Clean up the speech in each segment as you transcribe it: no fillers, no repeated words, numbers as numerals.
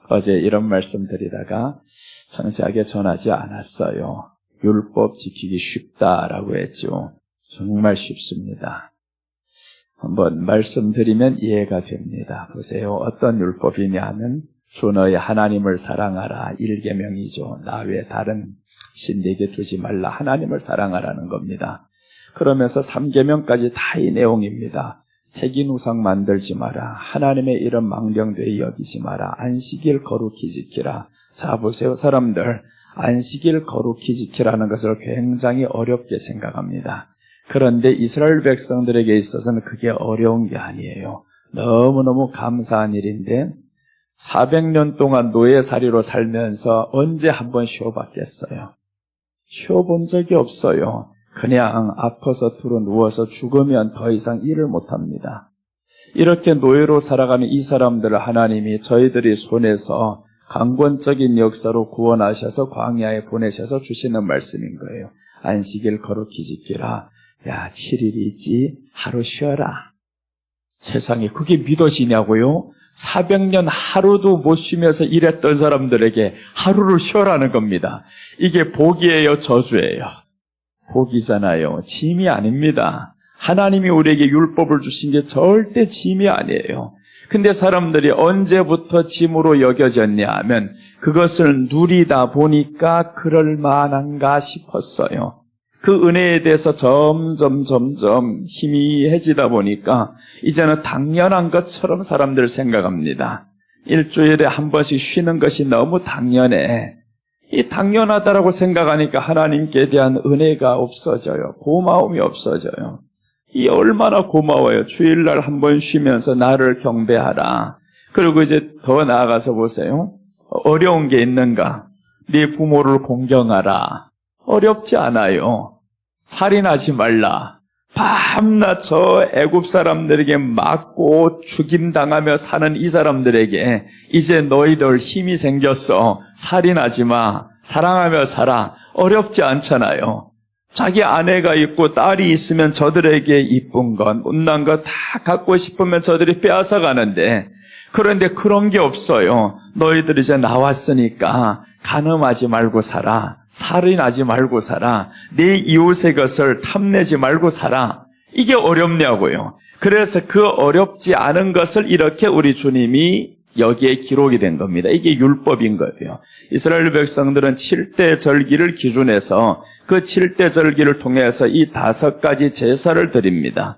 어제 이런 말씀 드리다가 상세하게 전하지 않았어요. 율법 지키기 쉽다라고 했죠. 정말 쉽습니다. 한번 말씀드리면 이해가 됩니다. 보세요. 어떤 율법이냐면 주 너희 하나님을 사랑하라 1계명이죠. 나 외에 다른 신 내게 두지 말라. 하나님을 사랑하라는 겁니다. 그러면서 3계명까지 다 이 내용입니다. 새긴 우상 만들지 마라. 하나님의 이름 망령되이 여기지 마라. 안식일 거룩히 지키라. 자, 보세요. 사람들 안식일 거룩히 지키라는 것을 굉장히 어렵게 생각합니다. 그런데 이스라엘 백성들에게 있어서는 그게 어려운 게 아니에요. 너무너무 감사한 일인데 400년 동안 노예살이로 살면서 언제 한번 쉬어봤겠어요? 쉬어본 적이 없어요. 그냥 아파서 들어 누워서 죽으면 더 이상 일을 못합니다. 이렇게 노예로 살아가는 이 사람들을 하나님이 저희들이 손에서 강권적인 역사로 구원하셔서 광야에 보내셔서 주시는 말씀인 거예요. 안식일 거룩히 지키라. 야, 7일이 있지? 하루 쉬어라. 세상에 그게 믿어지냐고요? 400년 하루도 못 쉬면서 일했던 사람들에게 하루를 쉬어라는 겁니다. 이게 복이에요, 저주예요? 복이잖아요. 짐이 아닙니다. 하나님이 우리에게 율법을 주신 게 절대 짐이 아니에요. 근데 사람들이 언제부터 짐으로 여겨졌냐 하면 그것을 누리다 보니까 그럴 만한가 싶었어요. 그 은혜에 대해서 점점 희미해지다 보니까 이제는 당연한 것처럼 사람들 생각합니다. 일주일에 한 번씩 쉬는 것이 너무 당연해. 이 당연하다라고 생각하니까 하나님께 대한 은혜가 없어져요. 고마움이 없어져요. 이 얼마나 고마워요. 주일날 한 번 쉬면서 나를 경배하라. 그리고 이제 더 나아가서 보세요. 어려운 게 있는가? 네 부모를 공경하라. 어렵지 않아요. 살인하지 말라. 밤낮 저 애굽 사람들에게 맞고 죽임당하며 사는 이 사람들에게 이제 너희들 힘이 생겼어. 살인하지 마. 사랑하며 살아. 어렵지 않잖아요. 자기 아내가 있고 딸이 있으면 저들에게 이쁜 것, 못난 것 다 갖고 싶으면 저들이 빼앗아 가는데 그런데 그런 게 없어요. 너희들 이제 나왔으니까 간음하지 말고 살아. 살인하지 말고 살아. 내 이웃의 것을 탐내지 말고 살아. 이게 어렵냐고요. 그래서 그 어렵지 않은 것을 이렇게 우리 주님이 여기에 기록이 된 겁니다. 이게 율법인 거예요. 이스라엘 백성들은 7대 절기를 기준해서 그 7대 절기를 통해서 이 5가지 제사를 드립니다.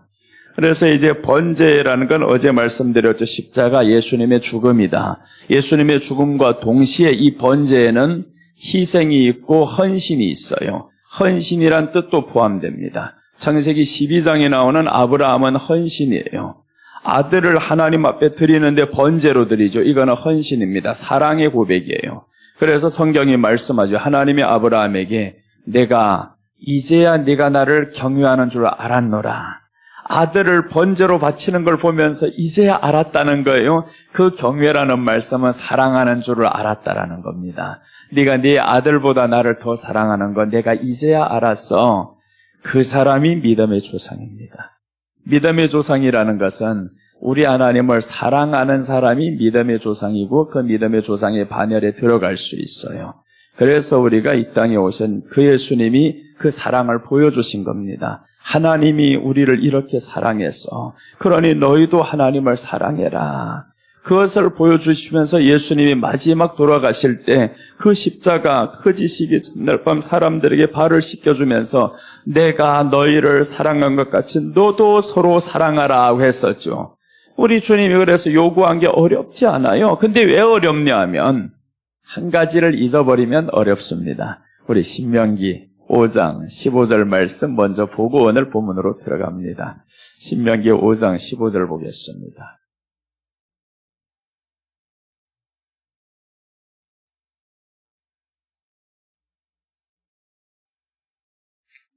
그래서 이제 번제라는 건 어제 말씀드렸죠. 십자가 예수님의 죽음이다. 예수님의 죽음과 동시에 이 번제에는 희생이 있고 헌신이 있어요. 헌신이란 뜻도 포함됩니다. 창세기 12장에 나오는 아브라함은 헌신이에요. 아들을 하나님 앞에 드리는데 번제로 드리죠. 이거는 헌신입니다. 사랑의 고백이에요. 그래서 성경이 말씀하죠. 하나님이 아브라함에게 내가 이제야 네가 나를 경외하는 줄 알았노라. 아들을 번제로 바치는 걸 보면서 이제야 알았다는 거예요. 그 경외라는 말씀은 사랑하는 줄을 알았다라는 겁니다. 네가 네 아들보다 나를 더 사랑하는 건 내가 이제야 알았어. 그 사람이 믿음의 조상입니다. 믿음의 조상이라는 것은 우리 하나님을 사랑하는 사람이 믿음의 조상이고 그 믿음의 조상의 반열에 들어갈 수 있어요. 그래서 우리가 이 땅에 오신 그 예수님이 그 사랑을 보여주신 겁니다. 하나님이 우리를 이렇게 사랑해서 그러니 너희도 하나님을 사랑해라. 그것을 보여주시면서 예수님이 마지막 돌아가실 때 그 십자가 커지시기 전날 밤 사람들에게 발을 씻겨주면서 내가 너희를 사랑한 것 같이 너도 서로 사랑하라고 했었죠. 우리 주님이 그래서 요구한 게 어렵지 않아요. 근데 왜 어렵냐 하면 한 가지를 잊어버리면 어렵습니다. 우리 신명기 5장 15절 말씀 먼저 보고 오늘 본문으로 들어갑니다. 신명기 5장 15절 보겠습니다.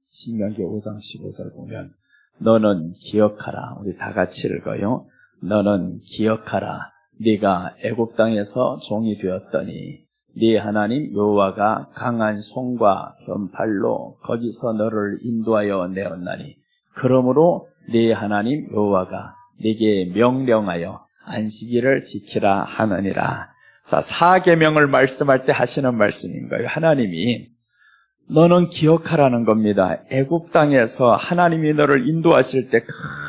신명기 5장 15절 보면 너는 기억하라. 우리 다 같이 읽어요. 너는 기억하라. 네가 애굽 땅에서 종이 되었더니 네 하나님 여호와가 강한 손과 변팔로 거기서 너를 인도하여 내었나니 그러므로 네 하나님 여호와가 네게 명령하여 안식일을 지키라 하느니라. 자, 4계명을 말씀할 때 하시는 말씀인 거예요. 하나님이 너는 기억하라는 겁니다. 애굽 땅에서 하나님이 너를 인도하실 때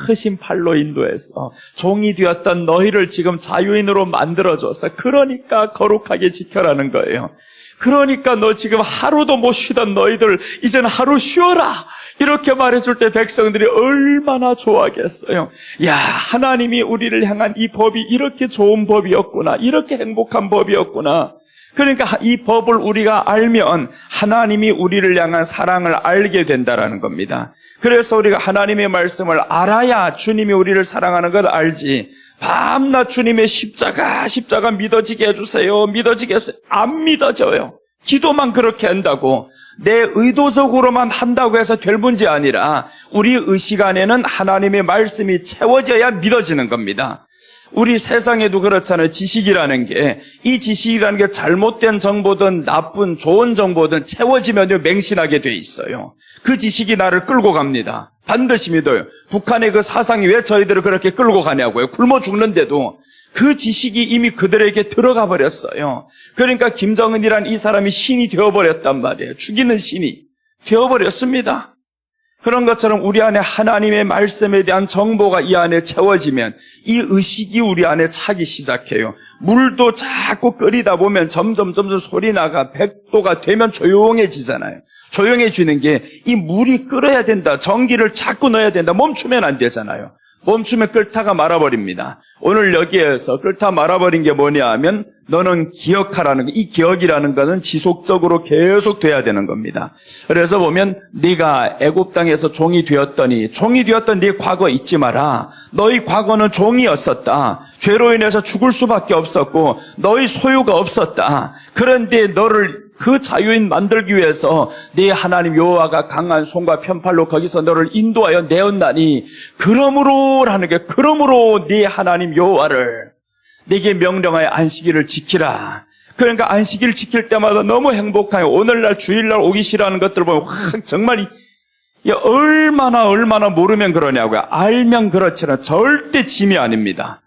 크신 팔로 인도해서 종이 되었던 너희를 지금 자유인으로 만들어줘서 그러니까 거룩하게 지켜라는 거예요. 그러니까 너 지금 하루도 못 쉬던 너희들 이제는 하루 쉬어라. 이렇게 말해줄 때 백성들이 얼마나 좋아하겠어요. 야, 하나님이 우리를 향한 이 법이 이렇게 좋은 법이었구나. 이렇게 행복한 법이었구나. 그러니까 이 법을 우리가 알면 하나님이 우리를 향한 사랑을 알게 된다라는 겁니다. 그래서 우리가 하나님의 말씀을 알아야 주님이 우리를 사랑하는 걸 알지. 밤낮 주님의 십자가 믿어지게 해주세요. 믿어지게 해주세요. 안 믿어져요. 기도만 그렇게 한다고. 내 의도적으로만 한다고 해서 될 문제 아니라 우리 의식 안에는 하나님의 말씀이 채워져야 믿어지는 겁니다. 우리 세상에도 그렇잖아요. 지식이라는 게, 이 지식이라는 게 잘못된 정보든 나쁜 좋은 정보든 채워지면 맹신하게 돼 있어요. 그 지식이 나를 끌고 갑니다. 반드시 믿어요. 북한의 그 사상이 왜 저희들을 그렇게 끌고 가냐고요. 굶어 죽는데도 그 지식이 이미 그들에게 들어가 버렸어요. 그러니까 김정은이란 이 사람이 신이 되어버렸단 말이에요. 죽이는 신이 되어버렸습니다. 그런 것처럼 우리 안에 하나님의 말씀에 대한 정보가 이 안에 채워지면 이 의식이 우리 안에 차기 시작해요. 물도 자꾸 끓이다 보면 점점 소리 나가 100도가 되면 조용해지잖아요. 조용해지는 게 이 물이 끓어야 된다. 전기를 자꾸 넣어야 된다. 멈추면 안 되잖아요. 멈추면 끓다가 말아버립니다. 오늘 여기에서 끓다 말아버린 게 뭐냐 하면 너는 기억하라는 거. 이 기억이라는 것은 지속적으로 계속 돼야 되는 겁니다. 그래서 보면 네가 애굽 땅에서 종이 되었던 네 과거 잊지 마라. 너희 과거는 종이었었다. 죄로 인해서 죽을 수밖에 없었고 너희 소유가 없었다. 그런데 너를 그 자유인 만들기 위해서 네 하나님 여호와가 강한 손과 편팔로 거기서 너를 인도하여 내었나니 그러므로라는 게 그러므로 네 하나님 여호와를 네게 명령하여 안식일을 지키라. 그러니까 안식일을 지킬 때마다 너무 행복해요. 오늘날 주일날 오기 싫어하는 것들 보면 확 정말 얼마나 모르면 그러냐고요. 알면 그렇지만 절대 짐이 아닙니다.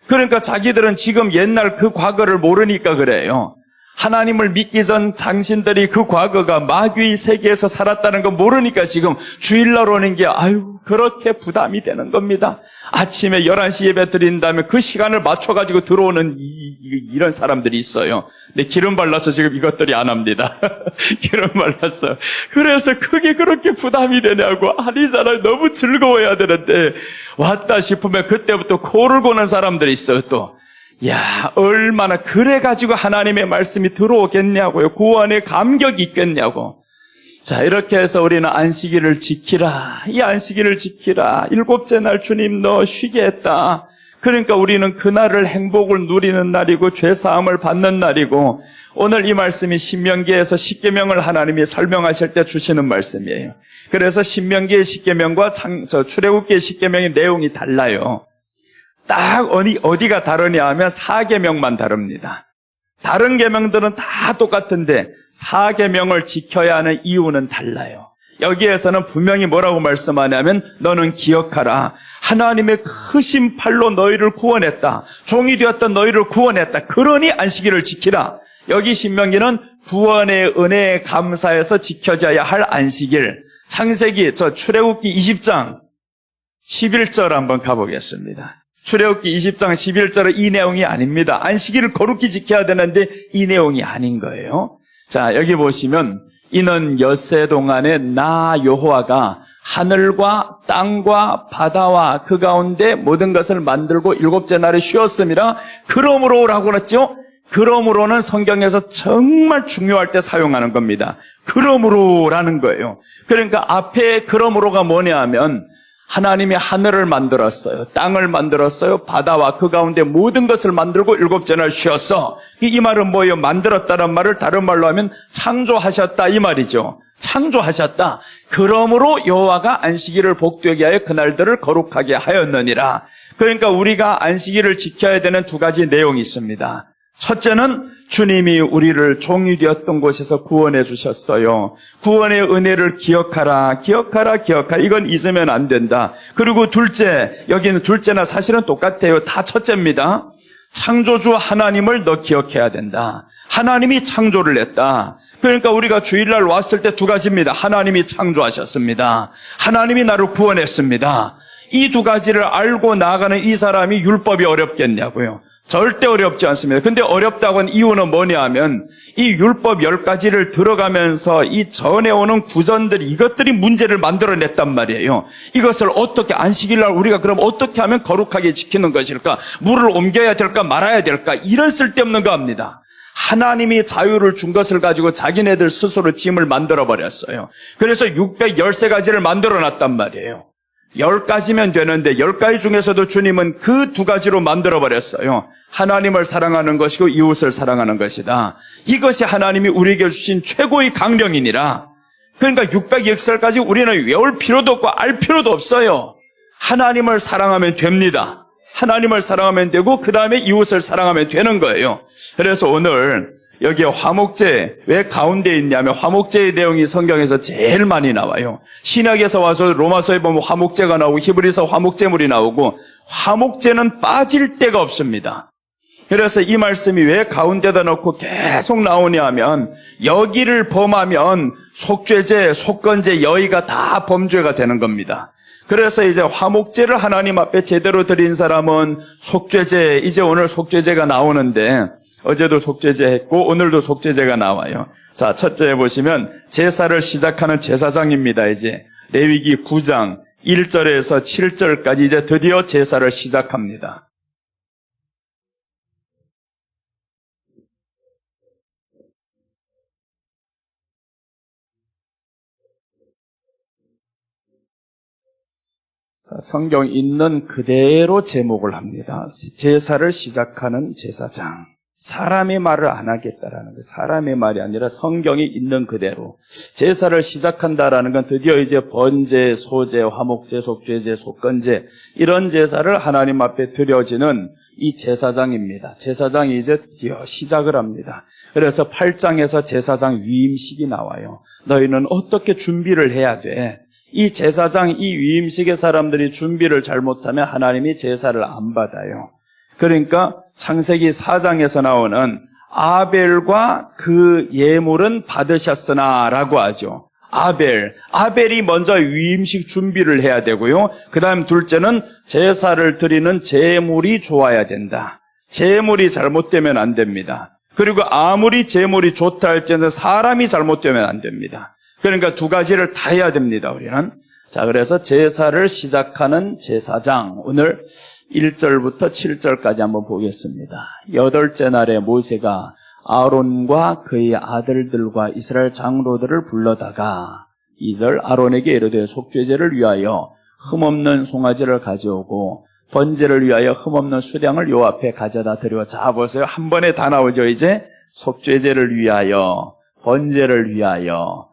그러니까 자기들은 지금 옛날 그 과거를 모르니까 그래요. 하나님을 믿기 전 당신들이 그 과거가 마귀의 세계에서 살았다는 거 모르니까 지금 주일날 오는 게 그렇게 부담이 되는 겁니다. 아침에 11시 예배 드린 다음에 그 시간을 맞춰가지고 들어오는 이런 사람들이 있어요. 근데 기름 발라서 지금 이것들이 안 합니다. 기름 발랐어요. 그래서 그게 그렇게 부담이 되냐고. 아니잖아요. 너무 즐거워야 되는데 왔다 싶으면 그때부터 코를 고는 사람들이 있어요. 또 야, 얼마나 그래가지고 하나님의 말씀이 들어오겠냐고요. 구원의 감격이 있겠냐고. 자, 이렇게 해서 우리는 안식일을 지키라. 이 안식일을 지키라. 7째 날 주님 너 쉬게 했다. 그러니까 우리는 그날을 행복을 누리는 날이고 죄사함을 받는 날이고 오늘 이 말씀이 신명기에서 십계명을 하나님이 설명하실 때 주시는 말씀이에요. 그래서 신명기의 십계명과 출애굽기의 십계명의 내용이 달라요. 딱 어디가 다르냐 하면 4계명만 다릅니다. 다른 계명들은 다 똑같은데 4계명을 지켜야 하는 이유는 달라요. 여기에서는 분명히 뭐라고 말씀하냐면 너는 기억하라. 하나님의 크신 팔로 너희를 구원했다. 종이 되었던 너희를 구원했다. 그러니 안식일을 지키라. 여기 신명기는 구원의 은혜에 감사해서 지켜져야 할 안식일. 창세기 출애굽기 20장 11절 한번 가보겠습니다. 출애굽기 20장 11절은 이 내용이 아닙니다. 안식일을 거룩히 지켜야 되는데 이 내용이 아닌 거예요. 자, 여기 보시면 이는 엿새 동안에 나 여호와가 하늘과 땅과 바다와 그 가운데 모든 것을 만들고 7째 날에 쉬었음이라. 그러므로라고 그랬죠. 그러므로는 성경에서 정말 중요할 때 사용하는 겁니다. 그러므로라는 거예요. 그러니까 앞에 그러므로가 뭐냐 하면 하나님이 하늘을 만들었어요. 땅을 만들었어요. 바다와 그 가운데 모든 것을 만들고 7째 날 쉬었어. 이 말은 뭐예요? 만들었다는 말을 다른 말로 하면 창조하셨다 이 말이죠. 창조하셨다. 그러므로 여호와가 안식일을 복되게 하여 그날들을 거룩하게 하였느니라. 그러니까 우리가 안식일을 지켜야 되는 두 가지 내용이 있습니다. 첫째는 주님이 우리를 종이 되었던 곳에서 구원해 주셨어요. 구원의 은혜를 기억하라. 이건 잊으면 안 된다. 그리고 둘째, 여기는 둘째나 사실은 똑같아요. 다 첫째입니다. 창조주 하나님을 너 기억해야 된다. 하나님이 창조를 했다. 그러니까 우리가 주일날 왔을 때 두 가지입니다. 하나님이 창조하셨습니다. 하나님이 나를 구원했습니다. 이 두 가지를 알고 나아가는 이 사람이 율법이 어렵겠냐고요. 절대 어렵지 않습니다. 근데 어렵다고 한 이유는 뭐냐 하면 이 율법 10가지를 들어가면서 이 전에 오는 구전들이 이것들이 문제를 만들어냈단 말이에요. 이것을 어떻게 안식일날 우리가 그럼 어떻게 하면 거룩하게 지키는 것일까? 물을 옮겨야 될까 말아야 될까? 이런 쓸데없는 거 합니다. 하나님이 자유를 준 것을 가지고 자기네들 스스로 짐을 만들어버렸어요. 그래서 613가지를 만들어놨단 말이에요. 10가지면 되는데 10가지 중에서도 주님은 그 두 가지로 만들어버렸어요. 하나님을 사랑하는 것이고 이웃을 사랑하는 것이다. 이것이 하나님이 우리에게 주신 최고의 강령이니라. 그러니까 600역설까지 우리는 외울 필요도 없고 알 필요도 없어요. 하나님을 사랑하면 됩니다. 하나님을 사랑하면 되고 그 다음에 이웃을 사랑하면 되는 거예요. 그래서 오늘 여기에 화목제 왜 가운데 있냐면 화목제의 내용이 성경에서 제일 많이 나와요. 신약에서 와서 로마서에 보면 화목제가 나오고 히브리서 화목제물이 나오고 화목제는 빠질 데가 없습니다. 그래서 이 말씀이 왜 가운데다 넣고 계속 나오냐 하면 여기를 범하면 속죄제, 속건제, 여의가 다 범죄가 되는 겁니다. 그래서 이제 화목제를 하나님 앞에 제대로 드린 사람은 속죄제, 이제 오늘 속죄제가 나오는데 어제도 속죄제 했고 오늘도 속죄제가 나와요. 자, 첫째 보시면 제사를 시작하는 제사장입니다. 이제 레위기 9장 1절에서 7절까지 이제 드디어 제사를 시작합니다. 성경 있는 그대로 제목을 합니다. 제사를 시작하는 제사장. 사람의 말을 안 하겠다라는 거예요. 사람의 말이 아니라 성경이 있는 그대로. 제사를 시작한다라는 건 드디어 이제 번제, 소제, 화목제, 속죄제, 속건제 이런 제사를 하나님 앞에 드려지는 이 제사장입니다. 제사장이 이제 드디어 시작을 합니다. 그래서 8장에서 제사장 위임식이 나와요. 너희는 어떻게 준비를 해야 돼? 이 제사장, 이 위임식의 사람들이 준비를 잘못하면 하나님이 제사를 안 받아요. 그러니까 창세기 4장에서 나오는 아벨과 그 예물은 받으셨으나 라고 하죠. 아벨이 먼저 위임식 준비를 해야 되고요. 그 다음 둘째는 제사를 드리는 제물이 좋아야 된다. 제물이 잘못되면 안 됩니다. 그리고 아무리 제물이 좋다 할지는 사람이 잘못되면 안 됩니다. 그러니까 두 가지를 다 해야 됩니다, 우리는. 자, 그래서 제사를 시작하는 제사장. 오늘 1절부터 7절까지 한번 보겠습니다. 8째 날에 모세가 아론과 그의 아들들과 이스라엘 장로들을 불러다가 2절 아론에게 이르되 속죄제를 위하여 흠없는 송아지를 가져오고 번제를 위하여 흠없는 수량을 요 앞에 가져다 드려. 자, 보세요. 한 번에 다 나오죠, 이제. 속죄제를 위하여, 번제를 위하여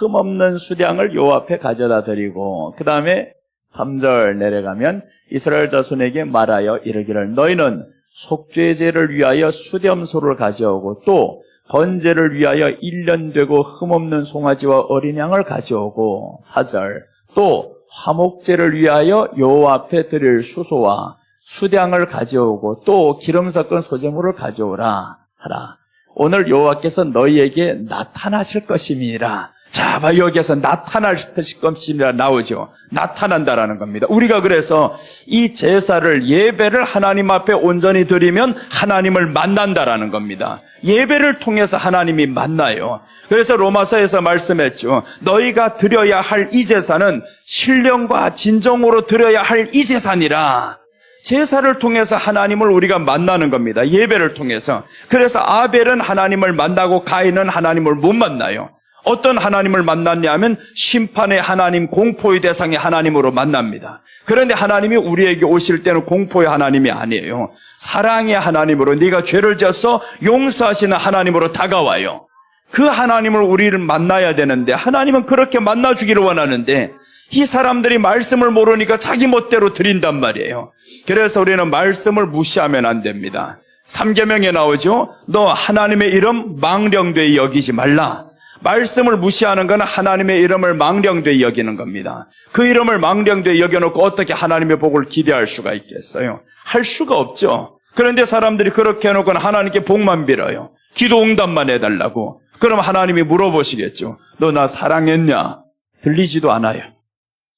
흠없는 수량을 요 앞에 가져다 드리고 그 다음에 3절 내려가면 이스라엘 자손에게 말하여 이르기를 너희는 속죄제를 위하여 수렴소를 가져오고 또 번제를 위하여 1년 되고 흠없는 송아지와 어린 양을 가져오고 4절 또 화목제를 위하여 요 앞에 드릴 수소와 수량을 가져오고 또 기름 섞은 소제물을 가져오라 하라. 오늘 여호와께서 너희에게 나타나실 것임이라. 자, 여기에서 나타나실 것임이라 나오죠. 나타난다라는 겁니다. 우리가 그래서 이 제사를 예배를 하나님 앞에 온전히 드리면 하나님을 만난다라는 겁니다. 예배를 통해서 하나님이 만나요. 그래서 로마서에서 말씀했죠. 너희가 드려야 할 이 제사는 신령과 진정으로 드려야 할 이 제사니라. 제사를 통해서 하나님을 우리가 만나는 겁니다. 예배를 통해서. 그래서 아벨은 하나님을 만나고 가인은 하나님을 못 만나요. 어떤 하나님을 만났냐 하면 심판의 하나님, 공포의 대상의 하나님으로 만납니다. 그런데 하나님이 우리에게 오실 때는 공포의 하나님이 아니에요. 사랑의 하나님으로 네가 죄를 지어서 용서하시는 하나님으로 다가와요. 그 하나님을 우리는 만나야 되는데 하나님은 그렇게 만나주기를 원하는데 이 사람들이 말씀을 모르니까 자기 멋대로 드린단 말이에요. 그래서 우리는 말씀을 무시하면 안 됩니다. 3계명에 나오죠. 너 하나님의 이름 망령되이 여기지 말라. 말씀을 무시하는 건 하나님의 이름을 망령되이 여기는 겁니다. 그 이름을 망령되이 여겨놓고 어떻게 하나님의 복을 기대할 수가 있겠어요? 할 수가 없죠. 그런데 사람들이 그렇게 해놓고는 하나님께 복만 빌어요. 기도 응답만 해달라고. 그럼 하나님이 물어보시겠죠. 너 나 사랑했냐? 들리지도 않아요.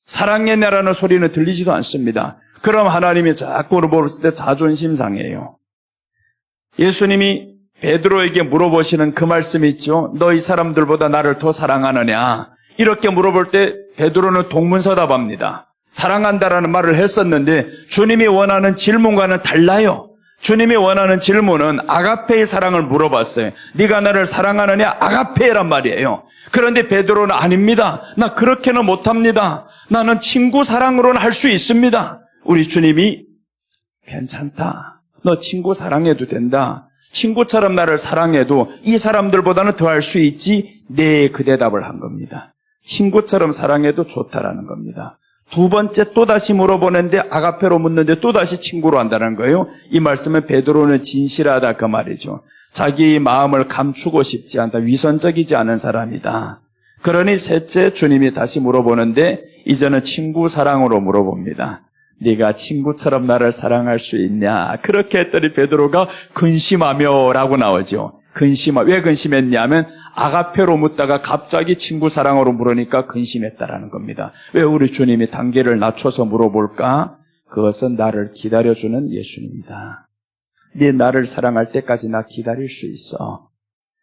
사랑했냐라는 소리는 들리지도 않습니다. 그럼 하나님이 자꾸 물어봤을 때 자존심 상해요. 예수님이 베드로에게 물어보시는 그 말씀이 있죠. 너 이 사람들보다 나를 더 사랑하느냐? 이렇게 물어볼 때 베드로는 동문서답합니다. 사랑한다라는 말을 했었는데 주님이 원하는 질문과는 달라요. 주님이 원하는 질문은 아가페의 사랑을 물어봤어요. 네가 나를 사랑하느냐? 아가페란 말이에요. 그런데 베드로는 아닙니다. 나 그렇게는 못합니다. 나는 친구 사랑으로는 할 수 있습니다. 우리 주님이 괜찮다. 너 친구 사랑해도 된다. 친구처럼 나를 사랑해도 이 사람들보다는 더 할 수 있지. 네, 그 대답을 한 겁니다. 친구처럼 사랑해도 좋다라는 겁니다. 두 번째 또다시 물어보는데 아가페로 묻는데 또다시 친구로 한다는 거예요. 이 말씀은 베드로는 진실하다 그 말이죠. 자기 마음을 감추고 싶지 않다. 위선적이지 않은 사람이다. 그러니 셋째 주님이 다시 물어보는데 이제는 친구 사랑으로 물어봅니다. 네가 친구처럼 나를 사랑할 수 있냐? 그렇게 했더니 베드로가 근심하며 라고 나오죠. 왜 근심했냐면 아가페로 묻다가 갑자기 친구 사랑으로 물으니까 근심했다라는 겁니다. 왜 우리 주님이 단계를 낮춰서 물어볼까? 그것은 나를 기다려주는 예수님이다. 네 나를 사랑할 때까지 나 기다릴 수 있어.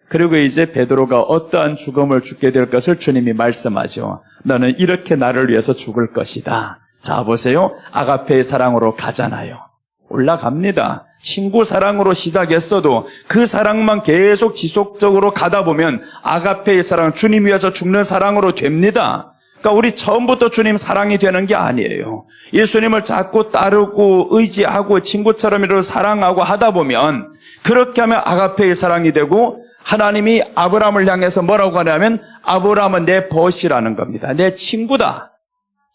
그리고 이제 베드로가 어떠한 죽음을 죽게 될 것을 주님이 말씀하죠. 너는 이렇게 나를 위해서 죽을 것이다. 자 보세요. 아가페의 사랑으로 가잖아요. 올라갑니다. 친구 사랑으로 시작했어도 그 사랑만 계속 지속적으로 가다 보면 아가페의 사랑, 주님 위해서 죽는 사랑으로 됩니다. 그러니까 우리 처음부터 주님 사랑이 되는 게 아니에요. 예수님을 자꾸 따르고 의지하고 친구처럼 이렇게 사랑하고 하다 보면 그렇게 하면 아가페의 사랑이 되고 하나님이 아브라함을 향해서 뭐라고 하냐면 아브라함은 내 벗이라는 겁니다. 내 친구다.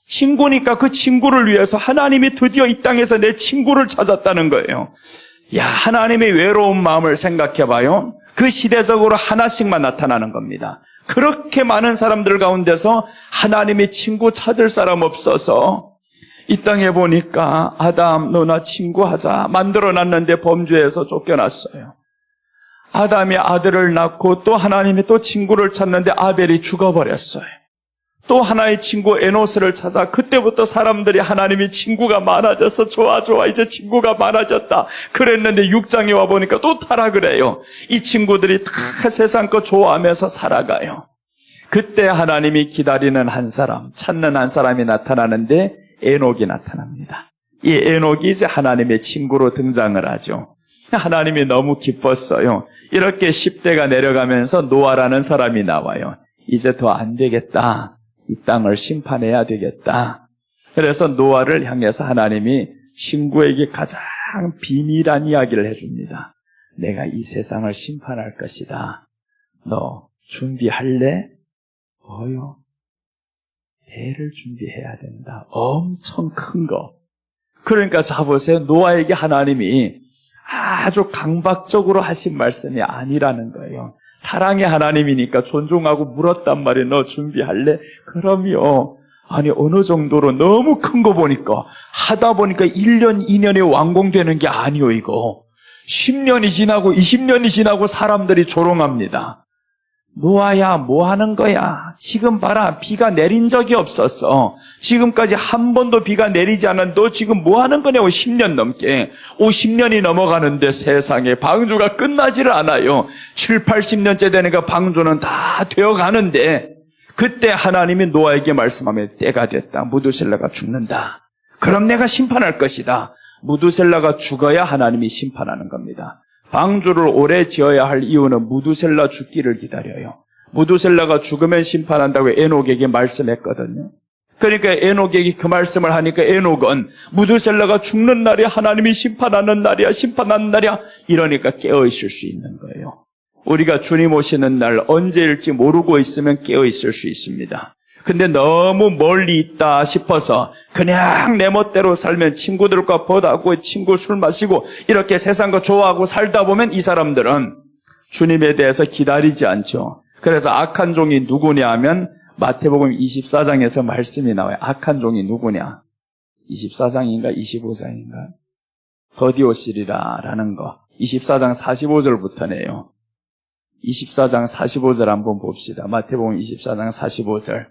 친구니까 그 친구를 위해서 하나님이 드디어 이 땅에서 내 친구를 찾았다는 거예요. 야, 하나님의 외로운 마음을 생각해봐요. 그 시대적으로 하나씩만 나타나는 겁니다. 그렇게 많은 사람들 가운데서 하나님의 친구 찾을 사람 없어서 이 땅에 보니까 아담 너나 친구하자 만들어놨는데 범죄에서 쫓겨났어요. 아담이 아들을 낳고 또 하나님이 또 친구를 찾는데 아벨이 죽어버렸어요. 또 하나의 친구 에노스를 찾아 그때부터 사람들이 하나님이 친구가 많아져서 좋아 이제 친구가 많아졌다 그랬는데 6장에 와보니까 또 타락을 해요. 이 친구들이 다 세상 거 좋아하면서 살아가요. 그때 하나님이 기다리는 한 사람, 찾는 한 사람이 나타나는데 에녹이 나타납니다. 이 에녹이 이제 하나님의 친구로 등장을 하죠. 하나님이 너무 기뻤어요. 이렇게 10대가 내려가면서 노아라는 사람이 나와요. 이제 더 안 되겠다. 이 땅을 심판해야 되겠다. 그래서 노아를 향해서 하나님이 친구에게 가장 비밀한 이야기를 해줍니다. 내가 이 세상을 심판할 것이다. 너 준비할래? 뭐요? 배를 준비해야 된다. 엄청 큰 거. 그러니까 자 보세요. 노아에게 하나님이 아주 강박적으로 하신 말씀이 아니라는 거예요. 사랑의 하나님이니까 존중하고 물었단 말이에요. 너 준비할래? 그럼요. 아니 어느 정도로 너무 큰 거 보니까 하다 보니까 1년, 2년에 완공되는 게 아니요 이거. 10년이 지나고 20년이 지나고 사람들이 조롱합니다. 노아야 뭐 하는 거야? 지금 봐라 비가 내린 적이 없었어. 지금까지 한 번도 비가 내리지 않은 너 지금 뭐 하는 거냐고 10년 넘게. 50년이 넘어가는데 세상에 방주가 끝나지를 않아요. 7, 80년째 되니까 방주는 다 되어가는데 그때 하나님이 노아에게 말씀하면 때가 됐다. 무두셀라가 죽는다. 그럼 내가 심판할 것이다. 무두셀라가 죽어야 하나님이 심판하는 겁니다. 방주를 오래 지어야 할 이유는 무두셀라 죽기를 기다려요. 무두셀라가 죽으면 심판한다고 에녹에게 말씀했거든요. 그러니까 에녹에게 그 말씀을 하니까 에녹은 무두셀라가 죽는 날이 하나님이 심판하는 날이야, 심판하는 날이야 이러니까 깨어있을 수 있는 거예요. 우리가 주님 오시는 날 언제일지 모르고 있으면 깨어있을 수 있습니다. 근데 너무 멀리 있다 싶어서 그냥 내 멋대로 살면 친구들과 보다고 친구 술 마시고 이렇게 세상 거 좋아하고 살다 보면 이 사람들은 주님에 대해서 기다리지 않죠. 그래서 악한 종이 누구냐 하면 마태복음 24장에서 말씀이 나와요. 악한 종이 누구냐? 24장인가 25장인가? 더디오시리라 라는 거 24장 45절부터네요. 24장 45절 한번 봅시다. 마태복음 24장 45절.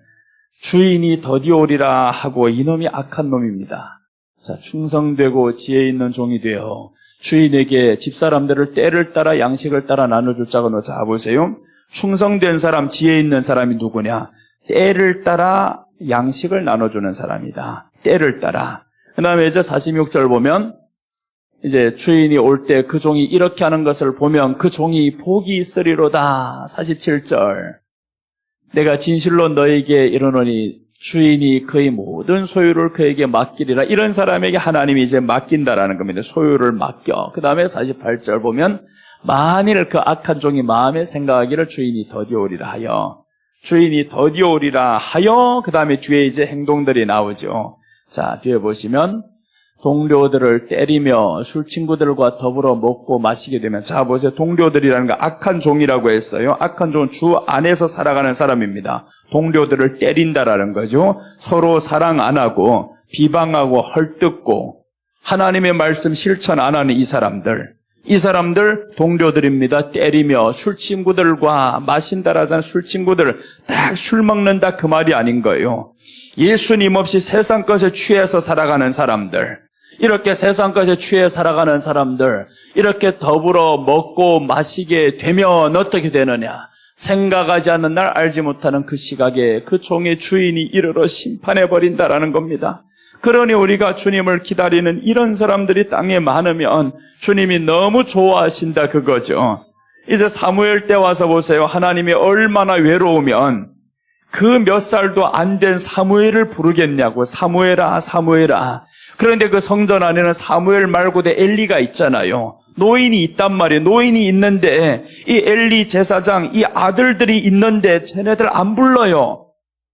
주인이 더디오리라 하고 이놈이 악한 놈입니다. 자, 충성되고 지혜 있는 종이 되어 주인에게 집사람들을 때를 따라 양식을 따라 나눠줄 자가 자 보세요. 충성된 사람, 지혜 있는 사람이 누구냐? 때를 따라 양식을 나눠주는 사람이다. 때를 따라. 그 다음에 이제 46절 보면 이제 주인이 올 때 그 종이 이렇게 하는 것을 보면 그 종이 복이 있으리로다. 47절. 내가 진실로 너에게 이르노니 주인이 그의 모든 소유를 그에게 맡기리라. 이런 사람에게 하나님이 이제 맡긴다라는 겁니다. 소유를 맡겨. 그 다음에 48절 보면 만일 그 악한 종이 마음에 생각하기를 주인이 더디오리라 하여. 주인이 더디오리라 하여. 그 다음에 뒤에 이제 행동들이 나오죠. 자, 뒤에 보시면 동료들을 때리며 술 친구들과 더불어 먹고 마시게 되면, 자 보세요. 동료들이라는 거 악한 종이라고 했어요. 악한 종은 주 안에서 살아가는 사람입니다. 동료들을 때린다라는 거죠. 서로 사랑 안 하고 비방하고 헐뜯고 하나님의 말씀 실천 안 하는 이 사람들 동료들입니다. 때리며 술 친구들과 마신다라는 술 친구들, 딱 술 먹는다 그 말이 아닌 거예요. 예수님 없이 세상 것에 취해서 살아가는 사람들, 이렇게 세상 것에 취해 살아가는 사람들, 이렇게 더불어 먹고 마시게 되면 어떻게 되느냐? 생각하지 않는 날 알지 못하는 그 시각에 그 종의 주인이 이르러 심판해버린다라는 겁니다. 그러니 우리가 주님을 기다리는 이런 사람들이 땅에 많으면 주님이 너무 좋아하신다 그거죠. 이제 사무엘 때 와서 보세요. 하나님이 얼마나 외로우면 그 몇 살도 안 된 사무엘을 부르겠냐고. 사무엘아, 사무엘아. 그런데 그 성전 안에는 사무엘 말고도 엘리가 있잖아요. 노인이 있단 말이에요. 노인이 있는데 이 엘리 제사장, 이 아들들이 있는데 쟤네들 안 불러요.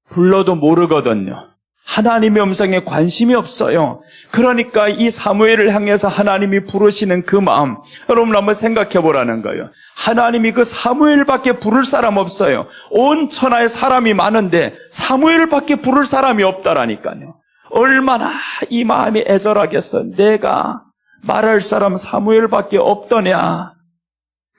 불러도 모르거든요. 하나님의 음성에 관심이 없어요. 그러니까 이 사무엘을 향해서 하나님이 부르시는 그 마음, 여러분 한번 생각해 보라는 거예요. 하나님이 그 사무엘밖에 부를 사람 없어요. 온 천하에 사람이 많은데 사무엘밖에 부를 사람이 없다라니까요. 얼마나 이 마음이 애절하겠어. 내가 말할 사람 사무엘밖에 없더냐.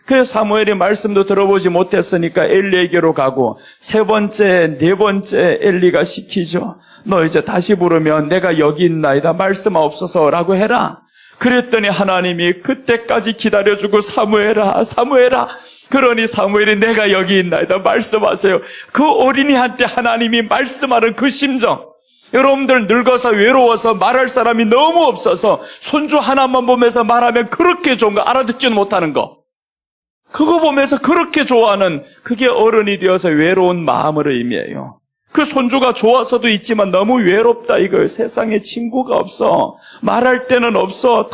그래서 사무엘이 말씀도 들어보지 못했으니까 엘리에게로 가고, 세 번째, 네 번째 엘리가 시키죠. 너 이제 다시 부르면 내가 여기 있나이다 말씀하옵소서라고 해라. 그랬더니 하나님이 그때까지 기다려주고 사무엘아, 사무엘아. 그러니 사무엘이 내가 여기 있나이다 말씀하세요. 그 어린이한테 하나님이 말씀하는 그 심정. 여러분들 늙어서 외로워서 말할 사람이 너무 없어서 손주 하나만 보면서 말하면 그렇게 좋은 거, 알아듣지는 못하는 거. 그거 보면서 그렇게 좋아하는, 그게 어른이 되어서 외로운 마음을 의미해요. 그 손주가 좋아서도 있지만 너무 외롭다 이거예요. 세상에 친구가 없어. 말할 때는 없어.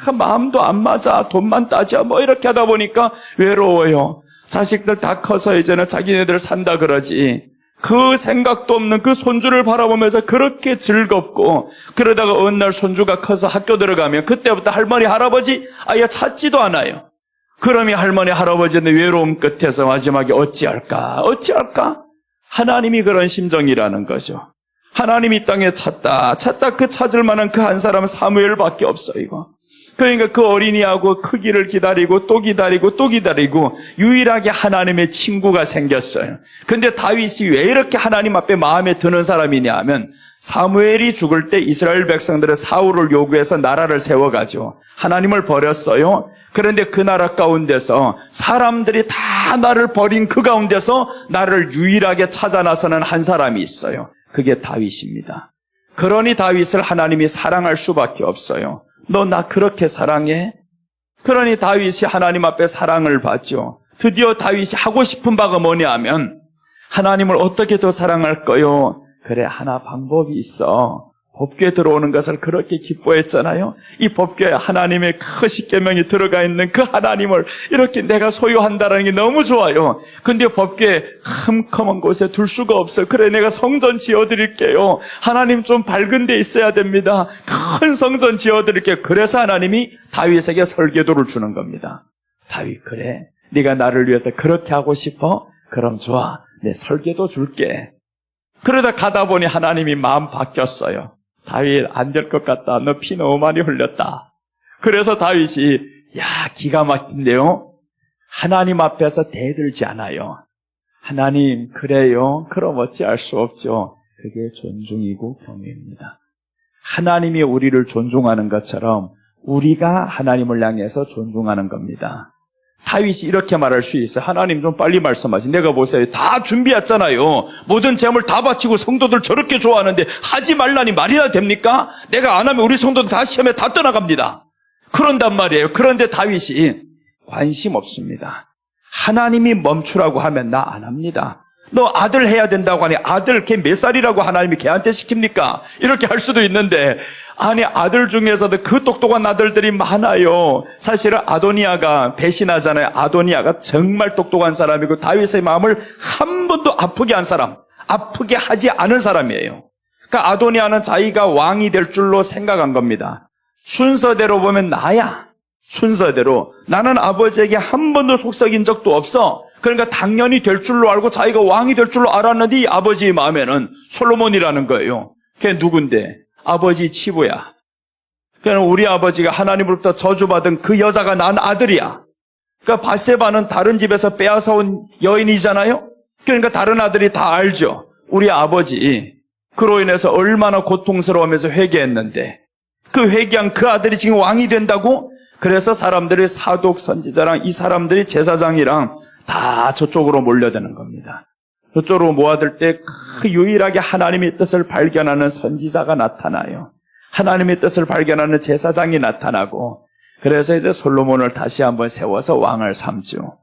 다 마음도 안 맞아. 돈만 따져. 뭐 이렇게 하다 보니까 외로워요. 자식들 다 커서 이제는 자기네들 산다 그러지. 그 생각도 없는 그 손주를 바라보면서 그렇게 즐겁고, 그러다가 어느 날 손주가 커서 학교 들어가면 그때부터 할머니, 할아버지 아예 찾지도 않아요. 그러면 할머니, 할아버지는 외로움 끝에서 마지막에 어찌할까? 하나님이 그런 심정이라는 거죠. 하나님이 이 땅에 찾다 그 찾을 만한 그 한 사람은 사무엘밖에 없어 이거. 그러니까 그 어린이하고 크기를 기다리고 또 기다리고 또 기다리고 유일하게 하나님의 친구가 생겼어요. 근데 다윗이 왜 이렇게 하나님 앞에 마음에 드는 사람이냐 하면, 사무엘이 죽을 때 이스라엘 백성들은 사울을 요구해서 나라를 세워가지고 하나님을 버렸어요. 그런데 그 나라 가운데서 사람들이 다 나를 버린 그 가운데서 나를 유일하게 찾아 나서는 한 사람이 있어요. 그게 다윗입니다. 그러니 다윗을 하나님이 사랑할 수밖에 없어요. 너 나 그렇게 사랑해? 그러니 다윗이 하나님 앞에 사랑을 받죠. 드디어 다윗이 하고 싶은 바가 뭐냐 하면, 하나님을 어떻게 더 사랑할까요? 그래, 하나 방법이 있어. 법궤에 들어오는 것을 그렇게 기뻐했잖아요. 이 법궤에 하나님의 그 십계명이 들어가 있는 그 하나님을 이렇게 내가 소유한다는 게 너무 좋아요. 근데 법궤에 컴컴한 곳에 둘 수가 없어요. 그래, 내가 성전 지어드릴게요. 하나님 좀 밝은 데 있어야 됩니다. 큰 성전 지어드릴게요. 그래서 하나님이 다윗에게 설계도를 주는 겁니다. 다윗, 그래, 네가 나를 위해서 그렇게 하고 싶어? 그럼 좋아, 내 설계도 줄게. 그러다 가다 보니 하나님이 마음 바뀌었어요. 다윗, 안 될 것 같다. 너 피 너무 많이 흘렸다. 그래서 다윗이 기가 막힌데요. 하나님 앞에서 대들지 않아요. 하나님, 그래요? 그럼 어찌할 수 없죠. 그게 존중이고 경외입니다. 하나님이 우리를 존중하는 것처럼 우리가 하나님을 향해서 존중하는 겁니다. 다윗이 이렇게 말할 수 있어요. 하나님 좀 빨리 말씀하시. 내가 보세요. 다 준비했잖아요. 모든 재물 다 바치고 성도들 저렇게 좋아하는데 하지 말라니 말이나 됩니까? 내가 안 하면 우리 성도들 다 시험에 다 떠나갑니다. 그런단 말이에요. 그런데 다윗이 관심 없습니다. 하나님이 멈추라고 하면 나 안 합니다. 너 아들 해야 된다고 하니 아들 걔 몇 살이라고 하나님이 걔한테 시킵니까? 이렇게 할 수도 있는데 아니 아들 중에서도 그 똑똑한 아들들이 많아요. 사실은 아도니아가 배신하잖아요. 아도니아가 정말 똑똑한 사람이고 다윗의 마음을 한 번도 아프게 한 사람, 아프게 하지 않은 사람이에요. 그러니까 아도니아는 자기가 왕이 될 줄로 생각한 겁니다. 순서대로 보면 나야. 순서대로 나는 아버지에게 한 번도 속썩인 적도 없어. 그러니까 당연히 될 줄로 알고 자기가 왕이 될 줄로 알았는데 이 아버지의 마음에는 솔로몬이라는 거예요. 걔 누군데? 아버지 치부야. 그러니까 우리 아버지가 하나님으로부터 저주받은 그 여자가 난 아들이야. 그러니까 바세바는 다른 집에서 빼앗아온 여인이잖아요. 그러니까 다른 아들이 다 알죠. 우리 아버지 그로 인해서 얼마나 고통스러워하면서 회개했는데 그 회개한 그 아들이 지금 왕이 된다고? 그래서 사람들이 사독 선지자랑 이 사람들이 제사장이랑 다 저쪽으로 몰려드는 겁니다. 저쪽으로 모아들 때 그 유일하게 하나님의 뜻을 발견하는 선지자가 나타나요. 하나님의 뜻을 발견하는 제사장이 나타나고 그래서 이제 솔로몬을 다시 한번 세워서 왕을 삼죠.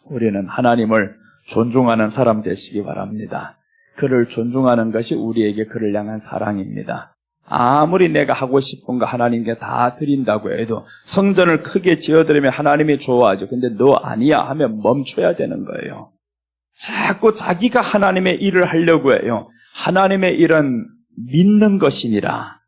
우리는 하나님을 존중하는 사람 되시기 바랍니다. 그를 존중하는 것이 우리에게 그를 향한 사랑입니다. 아무리 내가 하고 싶은 거 하나님께 다 드린다고 해도 성전을 크게 지어드리면 하나님이 좋아하죠. 근데 너 아니야 하면 멈춰야 되는 거예요. 자꾸 자기가 하나님의 일을 하려고 해요. 하나님의 일은 믿는 것이니라.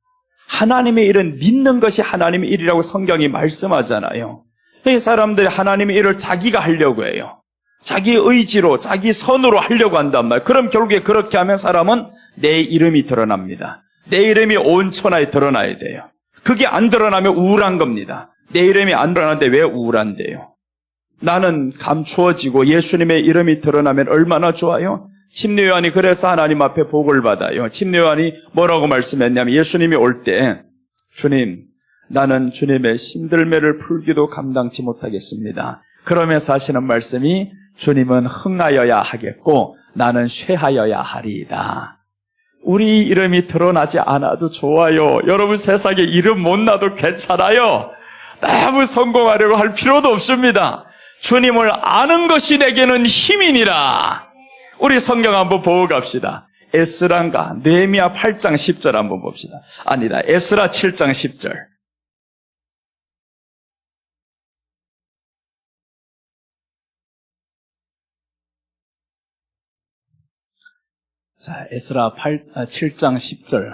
하나님의 일은 믿는 것이 하나님의 일이라고 성경이 말씀하잖아요. 이 사람들이 하나님의 일을 자기가 하려고 해요. 자기 의지로, 자기 선으로 하려고 한단 말이에요. 그럼 결국에 그렇게 하면 사람은 내 이름이 드러납니다. 내 이름이 온 천하에 드러나야 돼요. 그게 안 드러나면 우울한 겁니다. 내 이름이 안 드러나는데 왜 우울한데요? 나는 감추어지고 예수님의 이름이 드러나면 얼마나 좋아요? 침례요한이 그래서 하나님 앞에 복을 받아요. 침례요한이 뭐라고 말씀했냐면 예수님이 올 때 주님, 나는 주님의 신들매를 풀기도 감당치 못하겠습니다. 그러면서 하시는 말씀이 주님은 흥하여야 하겠고 나는 쇠하여야 하리이다. 우리 이름이 드러나지 않아도 좋아요. 여러분 세상에 이름 못 놔도 괜찮아요. 너무 성공하려고 할 필요도 없습니다. 주님을 아는 것이 내게는 힘이니라. 우리 성경 한번 보고 갑시다. 에스라인가 느헤미야 8장 10절 한번 봅시다. 아니다. 에스라 7장 10절. 자, 에스라 7장 10절.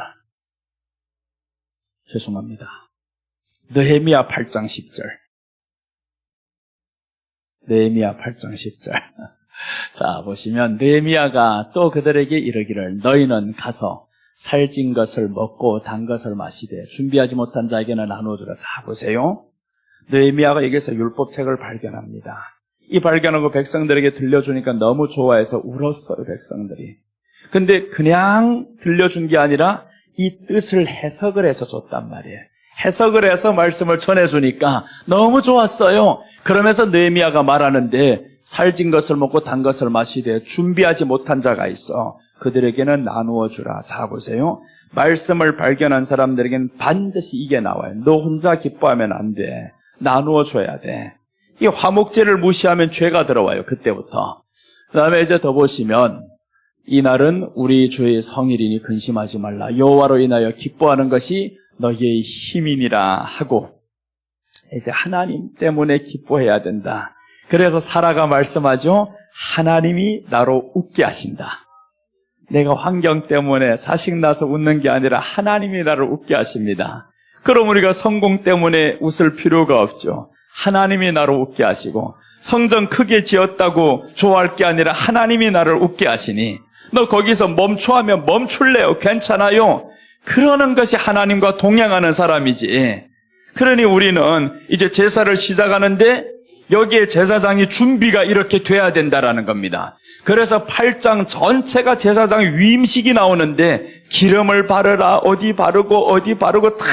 죄송합니다. 느헤미야 8장 10절. 느헤미야 8장 10절. 자, 보시면 느헤미야가 또 그들에게 이르기를 너희는 가서 살찐 것을 먹고 단 것을 마시되 준비하지 못한 자에게는 나누어주라. 자, 보세요. 느헤미야가 여기서 율법책을 발견합니다. 이 발견한 거 백성들에게 들려주니까 너무 좋아해서 울었어요, 백성들이. 근데 그냥 들려준 게 아니라 이 뜻을 해석을 해서 줬단 말이에요. 해석을 해서 말씀을 전해주니까 너무 좋았어요. 그러면서 느헤미야가 말하는데 살찐 것을 먹고 단 것을 마시되 준비하지 못한 자가 있어. 그들에게는 나누어 주라. 자, 보세요. 말씀을 발견한 사람들에게는 반드시 이게 나와요. 너 혼자 기뻐하면 안 돼. 나누어 줘야 돼. 이 화목제를 무시하면 죄가 들어와요. 그때부터. 그 다음에 이제 더 보시면 이날은 우리 주의 성일이니 근심하지 말라. 여호와로 인하여 기뻐하는 것이 너희의 힘이니라 하고 이제 하나님 때문에 기뻐해야 된다. 그래서 사라가 말씀하죠. 하나님이 나로 웃게 하신다. 내가 환경 때문에 자식 낳아서 웃는 게 아니라 하나님이 나를 웃게 하십니다. 그럼 우리가 성공 때문에 웃을 필요가 없죠. 하나님이 나를 웃게 하시고 성전 크게 지었다고 좋아할 게 아니라 하나님이 나를 웃게 하시니 너 거기서 멈춰하면 멈출래요. 괜찮아요. 그러는 것이 하나님과 동행하는 사람이지. 그러니 우리는 이제 제사를 시작하는데 여기에 제사장이 준비가 이렇게 돼야 된다라는 겁니다. 그래서 8장 전체가 제사장의 위임식이 나오는데 기름을 바르라, 어디 바르고 다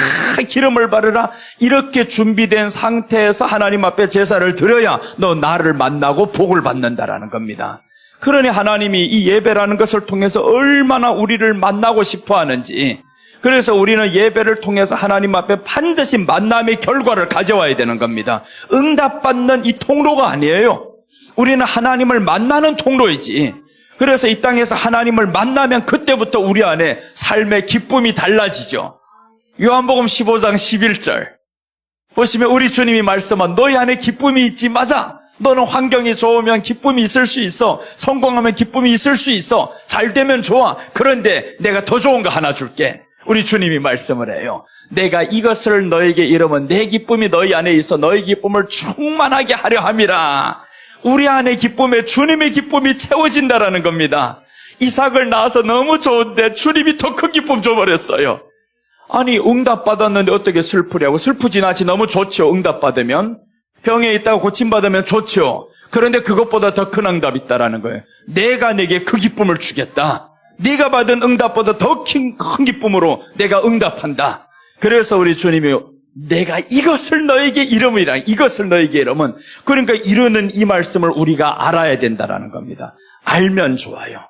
기름을 바르라, 이렇게 준비된 상태에서 하나님 앞에 제사를 드려야 너 나를 만나고 복을 받는다라는 겁니다. 그러니 하나님이 이 예배라는 것을 통해서 얼마나 우리를 만나고 싶어 하는지, 그래서 우리는 예배를 통해서 하나님 앞에 반드시 만남의 결과를 가져와야 되는 겁니다. 응답받는 이 통로가 아니에요. 우리는 하나님을 만나는 통로이지. 그래서 이 땅에서 하나님을 만나면 그때부터 우리 안에 삶의 기쁨이 달라지죠. 요한복음 15장 11절 보시면 우리 주님이 말씀한 너희 안에 기쁨이 있지. 맞아. 너는 환경이 좋으면 기쁨이 있을 수 있어. 성공하면 기쁨이 있을 수 있어. 잘 되면 좋아. 그런데 내가 더 좋은 거 하나 줄게. 우리 주님이 말씀을 해요. 내가 이것을 너에게 이르면 내 기쁨이 너희 안에 있어 너희 기쁨을 충만하게 하려 함이라. 우리 안에 기쁨에 주님의 기쁨이 채워진다라는 겁니다. 이삭을 낳아서 너무 좋은데 주님이 더 큰 기쁨 줘버렸어요. 아니 응답받았는데 어떻게 슬프냐고. 슬프진 않지. 너무 좋죠. 응답받으면. 병에 있다가 고침받으면 좋죠. 그런데 그것보다 더 큰 응답이 있다라는 거예요. 내가 내게 그 기쁨을 주겠다. 네가 받은 응답보다 더 큰 기쁨으로 내가 응답한다. 그래서 우리 주님이 내가 이것을 너에게 이름이라. 이것을 너에게 이름은, 그러니까 이루는 이 말씀을 우리가 알아야 된다라는 겁니다. 알면 좋아요.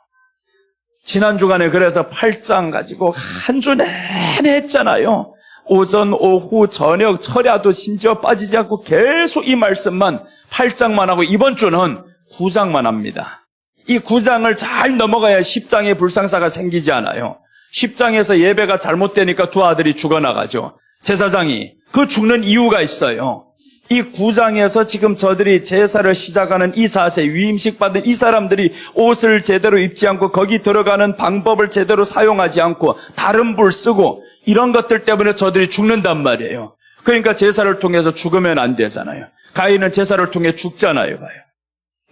지난 주간에 그래서 8장 가지고 한 주 내내 했잖아요. 오전, 오후, 저녁, 철야도 심지어 빠지지 않고 계속 이 말씀만 8장만 하고 이번 주는 9장만 합니다. 이 9장을 잘 넘어가야 10장의 불상사가 생기지 않아요. 10장에서 예배가 잘못되니까 두 아들이 죽어나가죠. 제사장이. 그 죽는 이유가 있어요. 이 9장에서 지금 저들이 제사를 시작하는 이 자세, 위임식 받은 이 사람들이 옷을 제대로 입지 않고 거기 들어가는 방법을 제대로 사용하지 않고 다른 불 쓰고 이런 것들 때문에 저들이 죽는단 말이에요. 그러니까 제사를 통해서 죽으면 안 되잖아요. 가인은 제사를 통해 죽잖아요. 봐요.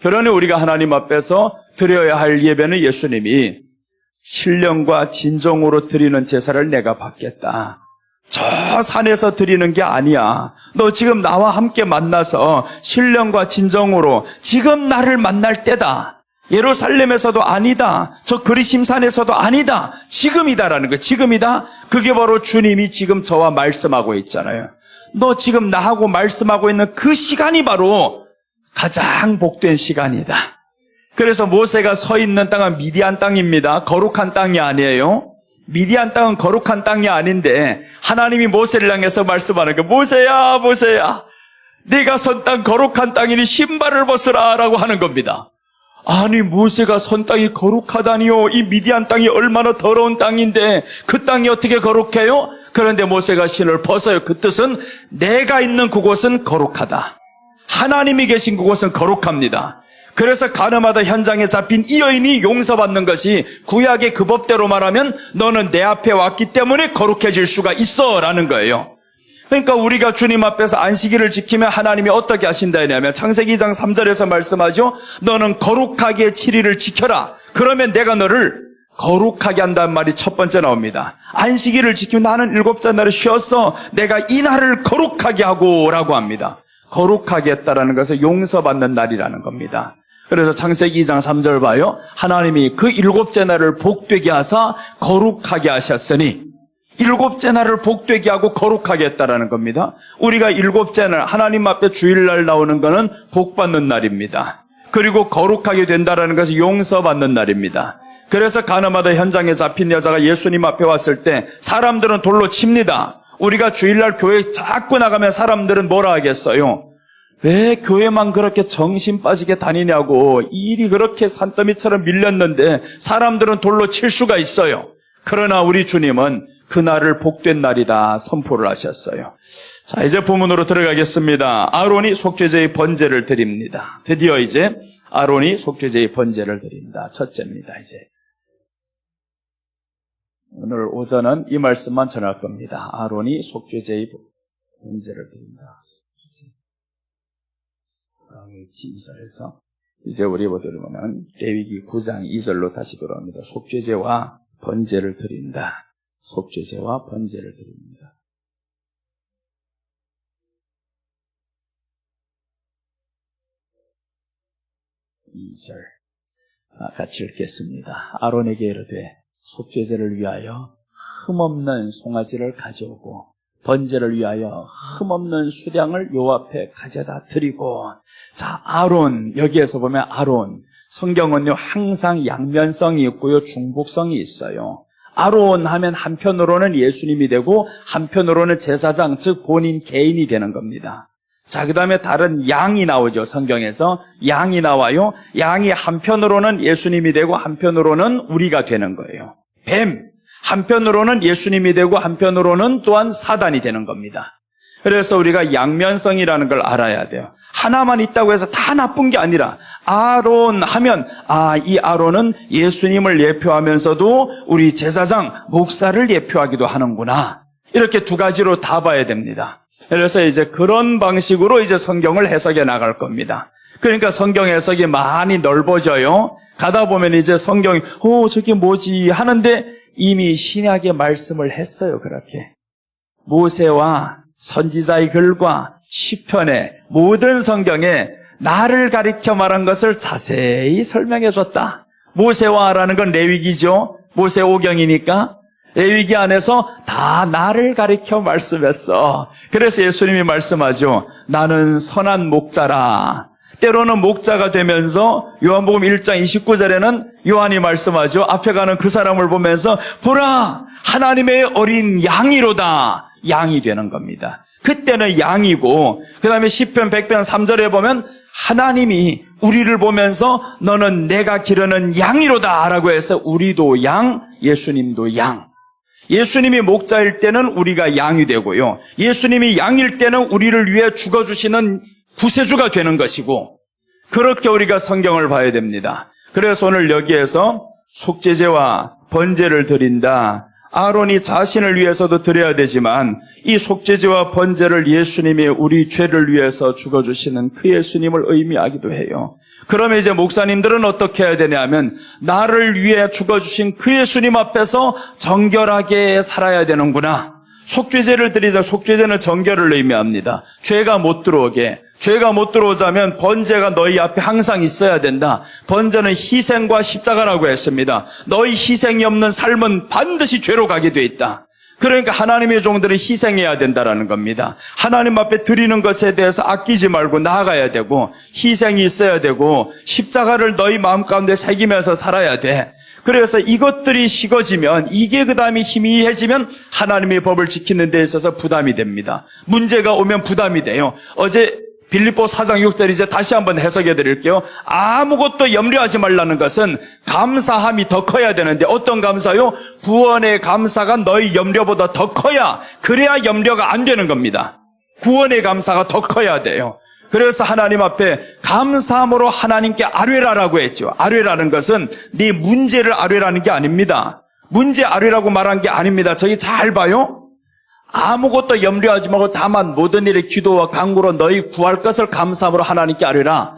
그러니 우리가 하나님 앞에서 드려야 할 예배는 예수님이 신령과 진정으로 드리는 제사를 내가 받겠다. 저 산에서 드리는 게 아니야. 너 지금 나와 함께 만나서 신령과 진정으로 지금 나를 만날 때다. 예루살렘에서도 아니다. 저 그리심산에서도 아니다. 지금이다라는 거예요. 지금이다. 그게 바로 주님이 지금 저와 말씀하고 있잖아요. 너 지금 나하고 말씀하고 있는 그 시간이 바로 가장 복된 시간이다. 그래서 모세가 서 있는 땅은 미디안 땅입니다. 거룩한 땅이 아니에요. 미디안 땅은 거룩한 땅이 아닌데 하나님이 모세를 향해서 말씀하는 거예요. 모세야, 모세야, 네가 선 땅 거룩한 땅이니 신발을 벗으라 라고 하는 겁니다. 아니 모세가 선 땅이 거룩하다니요. 이 미디안 땅이 얼마나 더러운 땅인데 그 땅이 어떻게 거룩해요? 그런데 모세가 신을 벗어요. 그 뜻은 내가 있는 그곳은 거룩하다. 하나님이 계신 그곳은 거룩합니다. 그래서 가늠하다 현장에 잡힌 이 여인이 용서받는 것이 구약의 그 법대로 말하면 너는 내 앞에 왔기 때문에 거룩해질 수가 있어 라는 거예요. 그러니까 우리가 주님 앞에서 안식일을 지키면 하나님이 어떻게 하신다 하냐면 창세기 2장 3절에서 말씀하죠. 너는 거룩하게 7일을 지켜라. 그러면 내가 너를 거룩하게 한다는 말이 첫 번째 나옵니다. 안식일을 지키면 나는 7째 날을 쉬었어. 내가 이 날을 거룩하게 하고 라고 합니다. 거룩하게 했다라는 것은 용서받는 날이라는 겁니다. 그래서 창세기 2장 3절 봐요. 하나님이 그 7째 날을 복되게 하사 거룩하게 하셨으니 7째 날을 복되게 하고 거룩하게 했다라는 겁니다. 우리가 7째 날 하나님 앞에 주일날 나오는 것은 복받는 날입니다. 그리고 거룩하게 된다라는 것은 용서받는 날입니다. 그래서 가늠하다 현장에 잡힌 여자가 예수님 앞에 왔을 때 사람들은 돌로 칩니다. 우리가 주일날 교회 자꾸 나가면 사람들은 뭐라 하겠어요? 왜 교회만 그렇게 정신 빠지게 다니냐고. 일이 그렇게 산더미처럼 밀렸는데 사람들은 돌로 칠 수가 있어요. 그러나 우리 주님은 그날을 복된 날이다 선포를 하셨어요. 자, 이제 본문으로 들어가겠습니다. 아론이 속죄제의 번제를 드립니다. 드디어 이제 아론이 속죄제의 번제를 드립니다. 첫째입니다. 이제 오늘 오전은 이 말씀만 전할 겁니다. 아론이 속죄제의 번제를 드립니다. 진설에서 이제 우리 보면 레위기 9장 2절로 다시 돌아옵니다. 속죄제와 번제를 드린다. 속죄제와 번제를 드립니다. 2절 같이 읽겠습니다. 아론에게 이르되 속죄제를 위하여 흠없는 송아지를 가져오고 번제를 위하여 흠없는 수량을 요 앞에 가져다 드리고. 자, 아론, 여기에서 보면 아론, 성경은요 항상 양면성이 있고요 중복성이 있어요. 아론 하면 한편으로는 예수님이 되고 한편으로는 제사장, 즉 본인 개인이 되는 겁니다. 자, 그 다음에 다른 양이 나오죠. 성경에서 양이 나와요. 양이 한편으로는 예수님이 되고 한편으로는 우리가 되는 거예요. 뱀, 한편으로는 예수님이 되고 한편으로는 또한 사단이 되는 겁니다. 그래서 우리가 양면성이라는 걸 알아야 돼요. 하나만 있다고 해서 다 나쁜 게 아니라 아론 하면 이 아론은 예수님을 예표하면서도 우리 제사장, 목사를 예표하기도 하는구나. 이렇게 두 가지로 다 봐야 됩니다. 그래서 이제 그런 방식으로 이제 성경을 해석해 나갈 겁니다. 그러니까 성경 해석이 많이 넓어져요. 가다 보면 이제 성경이 저게 뭐지 하는데 이미 신약의 말씀을 했어요. 그렇게 모세와 선지자의 글과 시편의 모든 성경에 나를 가리켜 말한 것을 자세히 설명해 줬다. 모세와라는 건 레위기죠. 모세오경이니까 레위기 안에서 다 나를 가리켜 말씀했어. 그래서 예수님이 말씀하죠. 나는 선한 목자라. 때로는 목자가 되면서 요한복음 1장 29절에는 요한이 말씀하죠. 앞에 가는 그 사람을 보면서 보라, 하나님의 어린 양이로다. 양이 되는 겁니다. 그때는 양이고, 그 다음에 시편 100편 3절에 보면 하나님이 우리를 보면서 너는 내가 기르는 양이로다 라고 해서 우리도 양, 예수님도 양. 예수님이 목자일 때는 우리가 양이 되고요. 예수님이 양일 때는 우리를 위해 죽어주시는 구세주가 되는 것이고, 그렇게 우리가 성경을 봐야 됩니다. 그래서 오늘 여기에서 속죄제와 번제를 드린다. 아론이 자신을 위해서도 드려야 되지만 이 속죄제와 번제를 예수님이 우리 죄를 위해서 죽어주시는 그 예수님을 의미하기도 해요. 그러면 이제 목사님들은 어떻게 해야 되냐면 나를 위해 죽어주신 그 예수님 앞에서 정결하게 살아야 되는구나. 속죄제를 드리자. 속죄제는 정결을 의미합니다. 죄가 못 들어오게. 죄가 못 들어오자면 번제가 너희 앞에 항상 있어야 된다. 번제는 희생과 십자가라고 했습니다. 너희 희생이 없는 삶은 반드시 죄로 가게 돼 있다. 그러니까 하나님의 종들은 희생해야 된다라는 겁니다. 하나님 앞에 드리는 것에 대해서 아끼지 말고 나아가야 되고 희생이 있어야 되고 십자가를 너희 마음 가운데 새기면서 살아야 돼. 그래서 이것들이 식어지면 이게 그 다음에 희미해지면 하나님의 법을 지키는 데 있어서 부담이 됩니다. 문제가 오면 부담이 돼요. 어제 빌립보 4장 6절 이제 다시 한번 해석해 드릴게요. 아무것도 염려하지 말라는 것은 감사함이 더 커야 되는데 어떤 감사요? 구원의 감사가 너희 염려보다 더 커야, 그래야 염려가 안 되는 겁니다. 구원의 감사가 더 커야 돼요. 그래서 하나님 앞에 감사함으로 하나님께 아뢰라라고 했죠. 아뢰라는 것은 네 문제를 아뢰라는 게 아닙니다. 문제 아뢰라고 말한 게 아닙니다. 저기 잘 봐요. 아무것도 염려하지 말고 다만 모든 일에 기도와 간구로 너희 구할 것을 감사함으로 하나님께 아뢰라.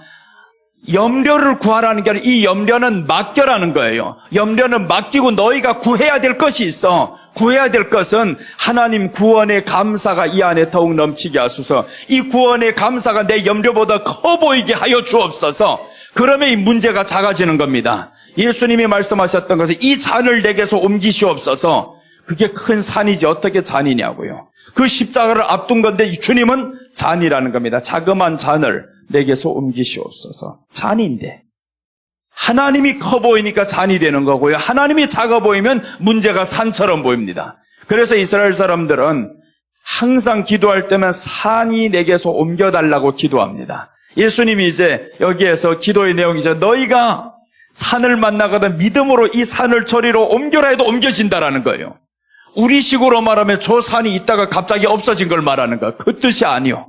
염려를 구하라는 게 아니라 이 염려는 맡겨라는 거예요. 염려는 맡기고 너희가 구해야 될 것이 있어. 구해야 될 것은 하나님 구원의 감사가 이 안에 더욱 넘치게 하소서. 이 구원의 감사가 내 염려보다 커 보이게 하여 주옵소서. 그러면 이 문제가 작아지는 겁니다. 예수님이 말씀하셨던 것은 이 잔을 내게서 옮기시옵소서. 그게 큰 산이지 어떻게 잔이냐고요. 그 십자가를 앞둔 건데 주님은 잔이라는 겁니다. 자그마한 잔을 내게서 옮기시옵소서. 잔인데 하나님이 커 보이니까 잔이 되는 거고요. 하나님이 작아 보이면 문제가 산처럼 보입니다. 그래서 이스라엘 사람들은 항상 기도할 때면 산이 내게서 옮겨달라고 기도합니다. 예수님이 이제 여기에서 기도의 내용이죠. 너희가 산을 만나거든 믿음으로 이 산을 저리로 옮겨라 해도 옮겨진다라는 거예요. 우리식으로 말하면 저 산이 있다가 갑자기 없어진 걸 말하는 거야. 그 뜻이 아니요.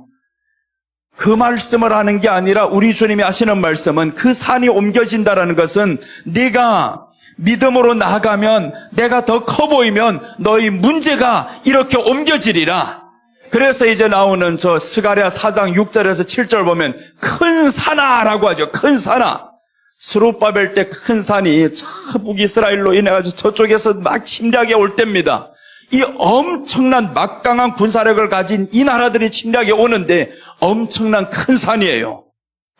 그 말씀을 하는 게 아니라 우리 주님이 하시는 말씀은 그 산이 옮겨진다라는 것은 네가 믿음으로 나아가면 내가 더 커 보이면 너희 문제가 이렇게 옮겨지리라. 그래서 이제 나오는 저 스가랴 4장 6절에서 7절 보면 큰 산아라고 하죠. 큰 산아. 스룹바벨 때 큰 산이 저 북이스라엘로 인해가지고 저쪽에서 막 침략해 올 때입니다. 이 엄청난 막강한 군사력을 가진 이 나라들이 침략해 오는데 엄청난 큰 산이에요.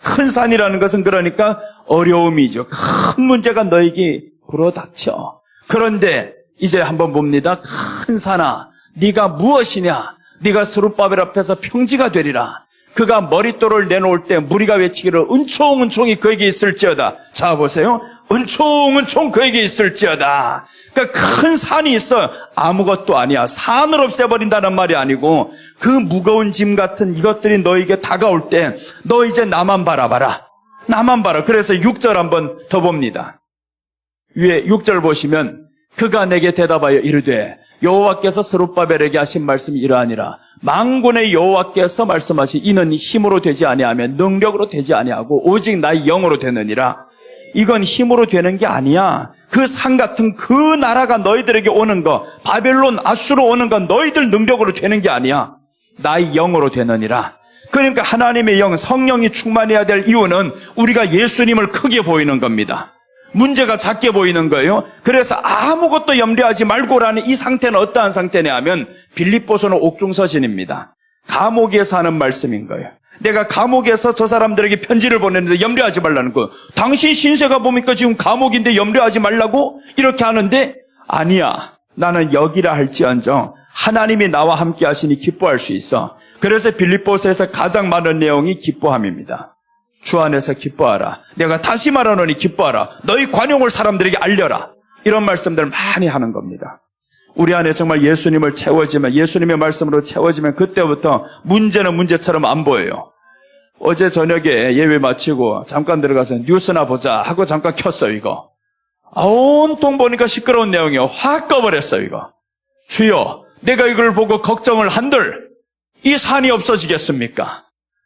큰 산이라는 것은 그러니까 어려움이죠. 큰 문제가 너에게 불어닥쳐. 그런데 이제 한번 봅니다. 큰 산아, 네가 무엇이냐? 네가 스룹바벨 앞에서 평지가 되리라. 그가 머릿돌을 내놓을 때 무리가 외치기를 은총 은총이 그에게 있을지어다. 자 보세요. 은총 은총 그에게 있을지어다. 그러니까 큰 산이 있어. 아무것도 아니야. 산을 없애버린다는 말이 아니고 그 무거운 짐 같은 이것들이 너에게 다가올 때 너 이제 나만 바라봐라. 나만 봐라. 그래서 6절 한번 더 봅니다. 위에 6절 보시면 그가 내게 대답하여 이르되 여호와께서 스룹바벨에게 하신 말씀이 이러하니라. 만군의 여호와께서 말씀하신 이는 힘으로 되지 아니하며 능력으로 되지 아니하고 오직 나의 영으로 되느니라. 이건 힘으로 되는 게 아니야. 그 산 같은 그 나라가 너희들에게 오는 거, 바벨론 아수로 오는 건 너희들 능력으로 되는 게 아니야. 나의 영으로 되느니라. 그러니까 하나님의 영, 성령이 충만해야 될 이유는 우리가 예수님을 크게 보이는 겁니다. 문제가 작게 보이는 거예요. 그래서 아무것도 염려하지 말고라는 이 상태는 어떠한 상태냐 하면 빌립보서는 옥중서신입니다. 감옥에서 하는 말씀인 거예요. 내가 감옥에서 저 사람들에게 편지를 보냈는데 염려하지 말라는 거예요. 당신 신세가 뭡니까? 지금 감옥인데 염려하지 말라고? 이렇게 하는데 아니야. 나는 여기라 할지언정 하나님이 나와 함께 하시니 기뻐할 수 있어. 그래서 빌립보서에서 가장 많은 내용이 기뻐함입니다. 주 안에서 기뻐하라. 내가 다시 말하노니 기뻐하라. 너희 관용을 사람들에게 알려라. 이런 말씀들을 많이 하는 겁니다. 우리 안에 정말 예수님을 채워지면, 예수님의 말씀으로 채워지면 그때부터 문제는 문제처럼 안 보여요. 어제 저녁에 예배 마치고 잠깐 들어가서 뉴스나 보자 하고 잠깐 켰어요, 이거. 온통 보니까 시끄러운 내용이요. 확 꺼버렸어요, 이거. 주여, 내가 이걸 보고 걱정을 한들 이 산이 없어지겠습니까?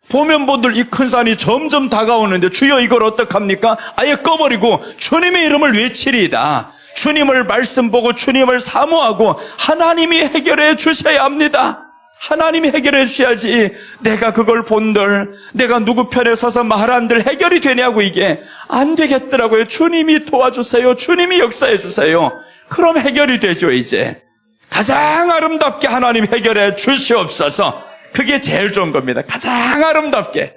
보면 본들 이 큰 산이 점점 다가오는데 주여 이걸 어떡합니까? 아예 꺼버리고 주님의 이름을 외치리이다. 주님을 말씀 보고 주님을 사모하고 하나님이 해결해 주셔야 합니다. 하나님이 해결해 주셔야지 내가 그걸 본들 내가 누구 편에 서서 말한들 해결이 되냐고 이게 안 되겠더라고요. 주님이 도와주세요. 주님이 역사해 주세요. 그럼 해결이 되죠. 이제 가장 아름답게 하나님 해결해 주시옵소서. 그게 제일 좋은 겁니다. 가장 아름답게.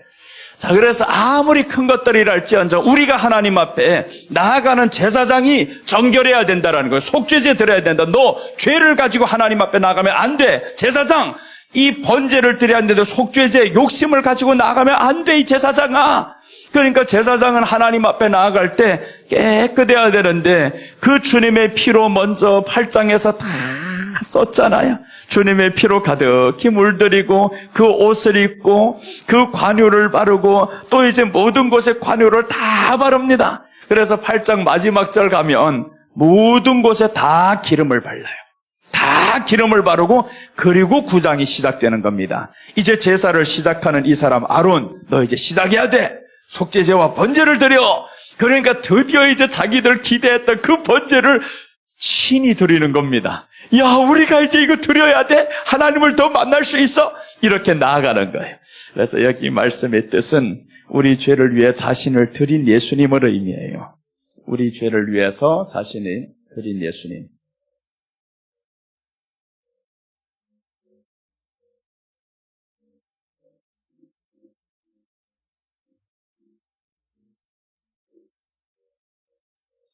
자, 그래서 아무리 큰 것들이랄지언정 우리가 하나님 앞에 나아가는 제사장이 정결해야 된다는 거예요. 속죄제 드려야 된다. 너 죄를 가지고 하나님 앞에 나가면 안 돼. 제사장, 이 번제를 드려야 하는데 속죄제 욕심을 가지고 나가면 안 돼. 이 제사장아. 그러니까 제사장은 하나님 앞에 나아갈 때 깨끗해야 되는데 그 주님의 피로 먼저 8장에서 다 썼잖아요. 주님의 피로 가득히 물들이고 그 옷을 입고 그 관유를 바르고 또 이제 모든 곳에 관유를 다 바릅니다. 그래서 8장 마지막 절 가면 모든 곳에 다 기름을 발라요. 다 기름을 바르고 그리고 9장이 시작되는 겁니다. 이제 제사를 시작하는 이 사람 아론, 너 이제 시작해야 돼. 속죄제와 번제를 드려. 그러니까 드디어 이제 자기들 기대했던 그 번제를 친히 드리는 겁니다. 야, 우리가 이제 이거 드려야 돼? 하나님을 더 만날 수 있어? 이렇게 나아가는 거예요. 그래서 여기 말씀의 뜻은 우리 죄를 위해 자신을 드린 예수님을 의미해요. 우리 죄를 위해서 자신이 드린 예수님.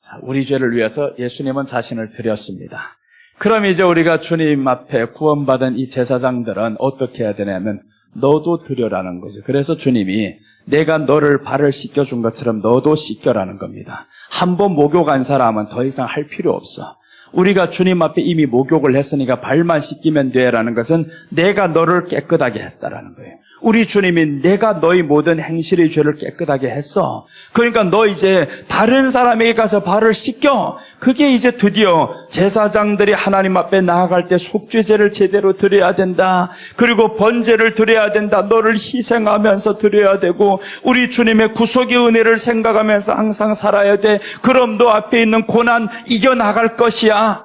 자, 우리 죄를 위해서 예수님은 자신을 드렸습니다. 그럼 이제 우리가 주님 앞에 구원받은 이 제사장들은 어떻게 해야 되냐면 너도 드려라는 거죠. 그래서 주님이 내가 너를 발을 씻겨준 것처럼 너도 씻겨라는 겁니다. 한 번 목욕한 사람은 더 이상 할 필요 없어. 우리가 주님 앞에 이미 목욕을 했으니까 발만 씻기면 돼라는 것은 내가 너를 깨끗하게 했다라는 거예요. 우리 주님이 내가 너희 모든 행실의 죄를 깨끗하게 했어. 그러니까 너 이제 다른 사람에게 가서 발을 씻겨. 그게 이제 드디어 제사장들이 하나님 앞에 나아갈 때 속죄제를 제대로 드려야 된다. 그리고 번제를 드려야 된다. 너를 희생하면서 드려야 되고 우리 주님의 구속의 은혜를 생각하면서 항상 살아야 돼. 그럼 너 앞에 있는 고난 이겨나갈 것이야.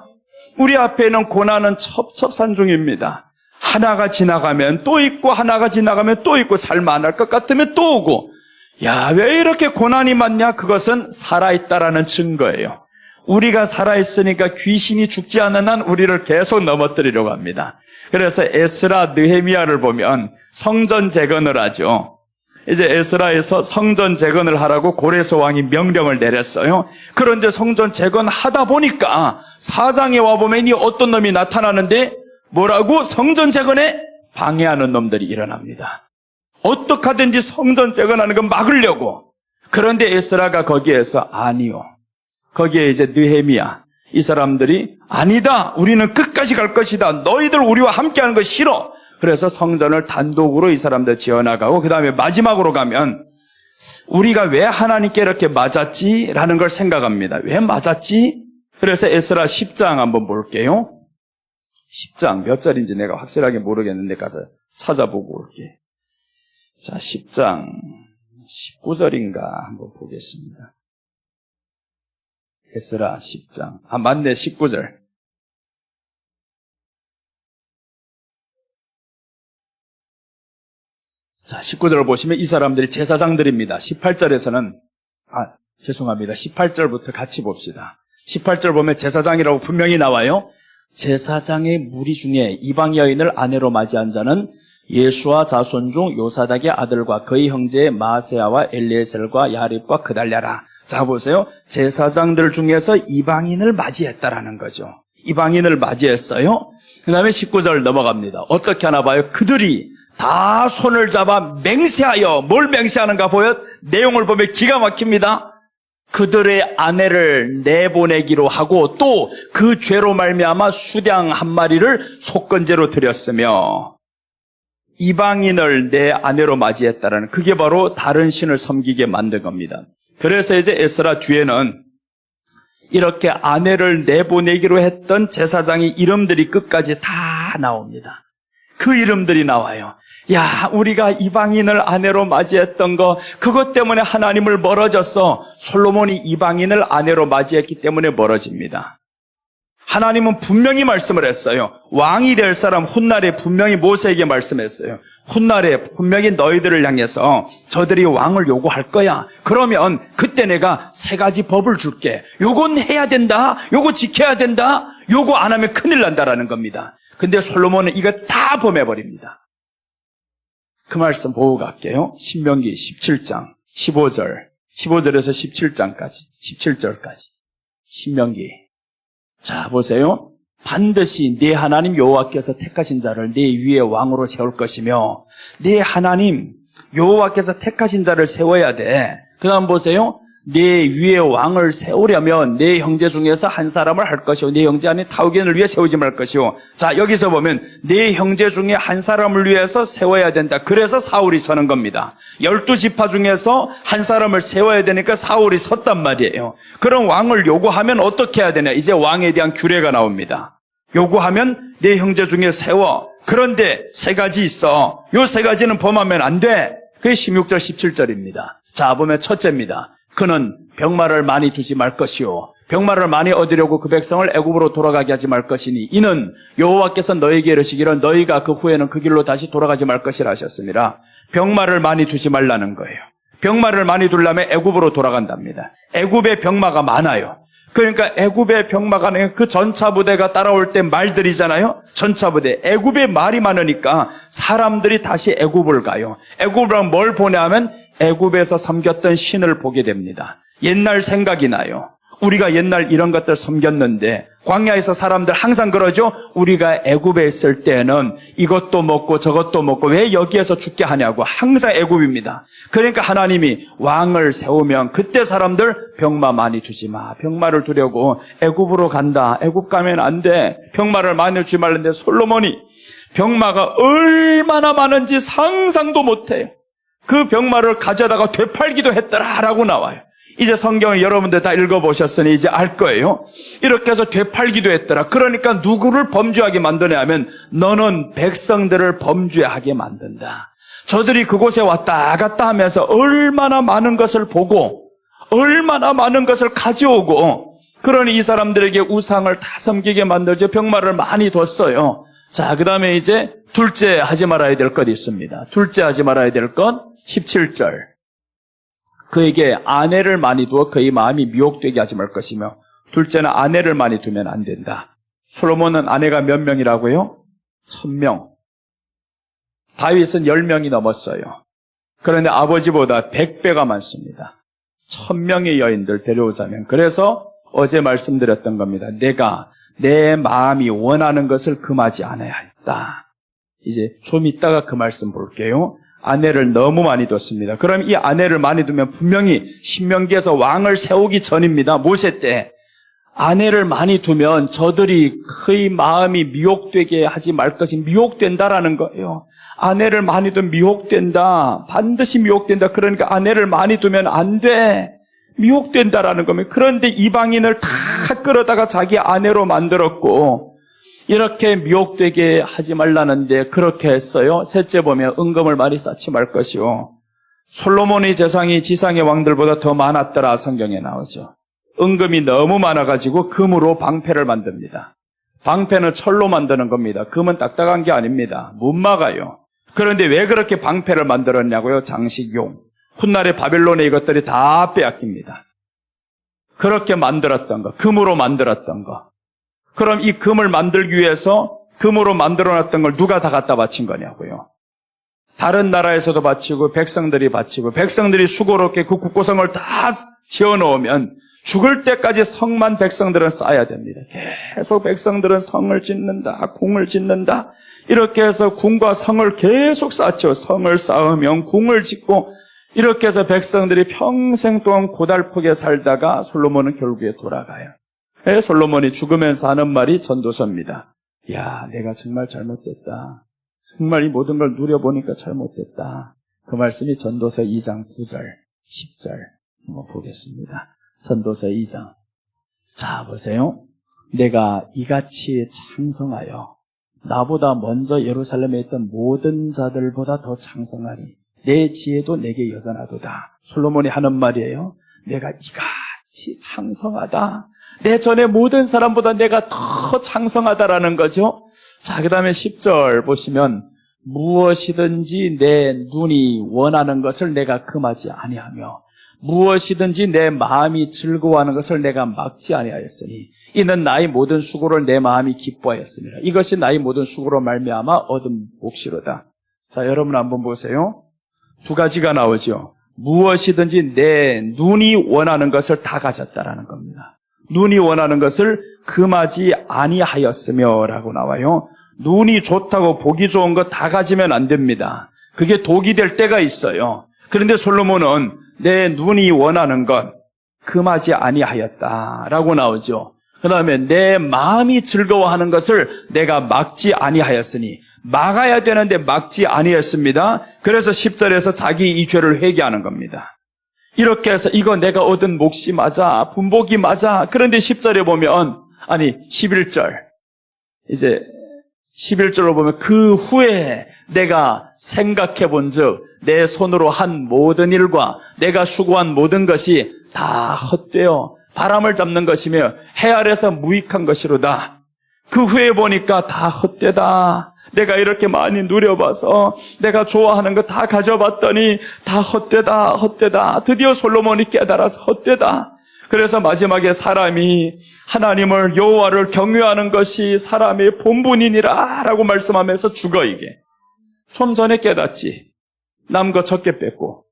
우리 앞에 있는 고난은 첩첩산중입니다. 하나가 지나가면 또 있고 하나가 지나가면 또 있고 삶 안 할 것 같으면 또 오고. 야, 왜 이렇게 고난이 많냐? 그것은 살아있다라는 증거예요. 우리가 살아있으니까 귀신이 죽지 않는 한 우리를 계속 넘어뜨리려고 합니다. 그래서 에스라, 느헤미야를 보면 성전 재건을 하죠. 이제 에스라에서 성전 재건을 하라고 고레스 왕이 명령을 내렸어요. 그런데 성전 재건하다 보니까 4장에 와보면 이 어떤 놈이 나타나는데 뭐라고? 성전 재건에 방해하는 놈들이 일어납니다. 어떻게 하든지 성전 재건하는 건 막으려고. 그런데 에스라가 거기에서 아니요. 거기에 이제 느헤미야 이 사람들이 아니다. 우리는 끝까지 갈 것이다. 너희들 우리와 함께하는 거 싫어. 그래서 성전을 단독으로 이 사람들 지어나가고 그 다음에 마지막으로 가면 우리가 왜 하나님께 이렇게 맞았지? 라는 걸 생각합니다. 왜 맞았지? 그래서 에스라 10장 한번 볼게요. 10장 몇 절인지 내가 확실하게 모르겠는데 가서 찾아보고 올게. 자, 10장 19절인가 한번 보겠습니다. 에스라 10장. 맞네, 19절. 자, 19절을 보시면 이 사람들이 제사장들입니다. 18절에서는, 죄송합니다. 18절부터 같이 봅시다. 18절 보면 제사장이라고 분명히 나와요. 제사장의 무리 중에 이방 여인을 아내로 맞이한 자는 예수와 자손 중 요사닥의 아들과 그의 형제 마세야와 엘리에셀과 야립과 그달랴라. 자, 보세요. 제사장들 중에서 이방인을 맞이했다라는 거죠. 이방인을 맞이했어요. 그 다음에 19절 넘어갑니다. 어떻게 하나 봐요? 그들이 다 손을 잡아 맹세하여, 뭘 맹세하는가 보여? 내용을 보면 기가 막힙니다. 그들의 아내를 내보내기로 하고 또 그 죄로 말미암아 수량 한 마리를 속건제로 드렸으며 이방인을 내 아내로 맞이했다라는, 그게 바로 다른 신을 섬기게 만든 겁니다. 그래서 이제 에스라 뒤에는 이렇게 아내를 내보내기로 했던 제사장의 이름들이 끝까지 다 나옵니다. 그 이름들이 나와요. 야, 우리가 이방인을 아내로 맞이했던 거, 그것 때문에 하나님을 멀어졌어. 솔로몬이 이방인을 아내로 맞이했기 때문에 멀어집니다. 하나님은 분명히 말씀을 했어요. 왕이 될 사람 훗날에 분명히 모세에게 말씀했어요. 훗날에 분명히 너희들을 향해서 저들이 왕을 요구할 거야. 그러면 그때 내가 3가지 법을 줄게. 요건 해야 된다. 요거 지켜야 된다. 요거 안 하면 큰일 난다라는 겁니다. 근데 솔로몬은 이거 다 범해버립니다. 그 말씀 보고 갈게요. 신명기 17장 15절에서 17절까지 신명기. 자, 보세요. 반드시 네 하나님 여호와께서 택하신 자를 네 위에 왕으로 세울 것이며 네 하나님 여호와께서 택하신 자를 세워야 돼. 그 다음 보세요. 네 위에 왕을 세우려면 네 형제 중에서 한 사람을 할 것이요 네 형제 안에 타우겐을 위해 세우지 말 것이요. 자, 여기서 보면 네 형제 중에 한 사람을 위해서 세워야 된다. 그래서 사울이 서는 겁니다. 12지파 중에서 한 사람을 세워야 되니까 사울이 섰단 말이에요. 그럼 왕을 요구하면 어떻게 해야 되냐? 이제 왕에 대한 규례가 나옵니다. 요구하면 네 형제 중에 세워. 그런데 3가지 있어. 요 3가지는 범하면 안 돼. 그게 16절 17절입니다. 자, 보면 첫째입니다. 그는 병마를 많이 두지 말 것이요 병마를 많이 얻으려고 그 백성을 애굽으로 돌아가게 하지 말 것이니 이는 여호와께서 너희에게 이르시기를 너희가 그 후에는 그 길로 다시 돌아가지 말 것이라 하셨습니다. 병마를 많이 두지 말라는 거예요. 병마를 많이 두려면 애굽으로 돌아간답니다. 애굽에 병마가 많아요. 그러니까 애굽의 병마가 그 전차 부대가 따라올 때 말들이잖아요. 전차 부대. 애굽에 말이 많으니까 사람들이 다시 애굽을 가요. 애굽으로 뭘 보냐면 애굽에서 섬겼던 신을 보게 됩니다. 옛날 생각이 나요. 우리가 옛날 이런 것들 섬겼는데 광야에서 사람들 항상 그러죠. 우리가 애굽에 있을 때는 이것도 먹고 저것도 먹고 왜 여기에서 죽게 하냐고. 항상 애굽입니다. 그러니까 하나님이 왕을 세우면 그때 사람들 병마 많이 두지 마. 병마를 두려고 애굽으로 간다. 애굽 가면 안 돼. 병마를 많이 두지 말는데 솔로몬이 병마가 얼마나 많은지 상상도 못해요. 그 병마를 가져다가 되팔기도 했더라라고 나와요. 이제 성경을 여러분들 다 읽어보셨으니 이제 알 거예요. 이렇게 해서 되팔기도 했더라. 그러니까 누구를 범죄하게 만드냐 하면 너는 백성들을 범죄하게 만든다. 저들이 그곳에 왔다 갔다 하면서 얼마나 많은 것을 보고 얼마나 많은 것을 가져오고 그러니 이 사람들에게 우상을 다 섬기게 만들죠. 병마를 많이 뒀어요. 자, 그 다음에 이제 둘째 하지 말아야 될 것 있습니다. 둘째 하지 말아야 될 것 17절. 그에게 아내를 많이 두어 그의 마음이 미혹되게 하지 말 것이며 둘째는 아내를 많이 두면 안 된다. 솔로몬은 아내가 몇 명이라고요? 1000명. 다윗은 10명이 넘었어요. 그런데 아버지보다 100배가 많습니다. 1000명의 여인들 데려오자면. 그래서 어제 말씀드렸던 겁니다. 내가 내 마음이 원하는 것을 금하지 않아야 했다. 이제 좀 이따가 그 말씀 볼게요. 아내를 너무 많이 뒀습니다. 그럼 이 아내를 많이 두면 분명히 신명기에서 왕을 세우기 전입니다. 모세 때. 아내를 많이 두면 저들이 그의 마음이 미혹되게 하지 말 것이 미혹된다라는 거예요. 아내를 많이 두면 미혹된다. 반드시 미혹된다. 그러니까 아내를 많이 두면 안 돼. 미혹된다라는 겁니다. 그런데 이방인을 다 끌어다가 자기 아내로 만들었고 이렇게 미혹되게 하지 말라는데 그렇게 했어요. 셋째 보면 은금을 많이 쌓지 말 것이요. 솔로몬의 재상이 지상의 왕들보다 더 많았더라 성경에 나오죠. 은금이 너무 많아가지고 금으로 방패를 만듭니다. 방패는 철로 만드는 겁니다. 금은 딱딱한 게 아닙니다. 못 막아요. 그런데 왜 그렇게 방패를 만들었냐고요? 장식용. 훗날에 바벨론에 이것들이 다 빼앗깁니다. 그렇게 만들었던 거, 금으로 만들었던 거. 그럼 이 금을 만들기 위해서 금으로 만들어놨던 걸 누가 다 갖다 바친 거냐고요? 다른 나라에서도 바치고 백성들이 바치고 백성들이 수고롭게 그 국고성을 다 지어놓으면 죽을 때까지 성만 백성들은 쌓아야 됩니다. 계속 백성들은 성을 짓는다, 궁을 짓는다. 이렇게 해서 궁과 성을 계속 쌓죠. 성을 쌓으면 궁을 짓고 이렇게 해서 백성들이 평생 동안 고달프게 살다가 솔로몬은 결국에 돌아가요. 솔로몬이 죽으면서 하는 말이 전도서입니다. 야, 내가 정말 잘못됐다. 정말 이 모든 걸 누려보니까 잘못됐다. 그 말씀이 전도서 2장 9절, 10절 한번 보겠습니다. 전도서 2장. 자, 보세요. 내가 이같이 창성하여 나보다 먼저 예루살렘에 있던 모든 자들보다 더 창성하니 내 지혜도 내게 여전하도다. 솔로몬이 하는 말이에요. 내가 이같이 창성하다. 내 전에 모든 사람보다 내가 더 창성하다라는 거죠. 자, 그 다음에 10절 보시면 무엇이든지 내 눈이 원하는 것을 내가 금하지 아니하며 무엇이든지 내 마음이 즐거워하는 것을 내가 막지 아니하였으니 이는 나의 모든 수고를 내 마음이 기뻐하였습니다. 이것이 나의 모든 수고로 말미암아 얻은 몫이로다. 자, 여러분 한번 보세요. 두 가지가 나오죠. 무엇이든지 내 눈이 원하는 것을 다 가졌다라는 겁니다. 눈이 원하는 것을 금하지 아니하였으며 라고 나와요. 눈이 좋다고 보기 좋은 거 다 가지면 안 됩니다. 그게 독이 될 때가 있어요. 그런데 솔로몬은 내 눈이 원하는 것 금하지 아니하였다라고 나오죠. 그 다음에 내 마음이 즐거워하는 것을 내가 막지 아니하였으니 막아야 되는데 막지 아니했습니다. 그래서 10절에서 자기 이 죄를 회개하는 겁니다. 이렇게 해서 이거 내가 얻은 몫이 맞아, 분복이 맞아. 그런데 10절에 보면 11절 이제 11절로 보면 그 후에 내가 생각해 본즉 내 손으로 한 모든 일과 내가 수고한 모든 것이 다 헛되어 바람을 잡는 것이며 해 아래서 무익한 것이로다. 그 후에 보니까 다 헛되다. 내가 이렇게 많이 누려봐서 내가 좋아하는 거 다 가져봤더니 다 헛되다, 헛되다. 드디어 솔로몬이 깨달아서 헛되다. 그래서 마지막에 사람이 하나님을 여호와를 경외하는 것이 사람의 본분이니라 라고 말씀하면서 죽어 이게. 좀 전에 깨닫지. 남 거 적게 뺐고.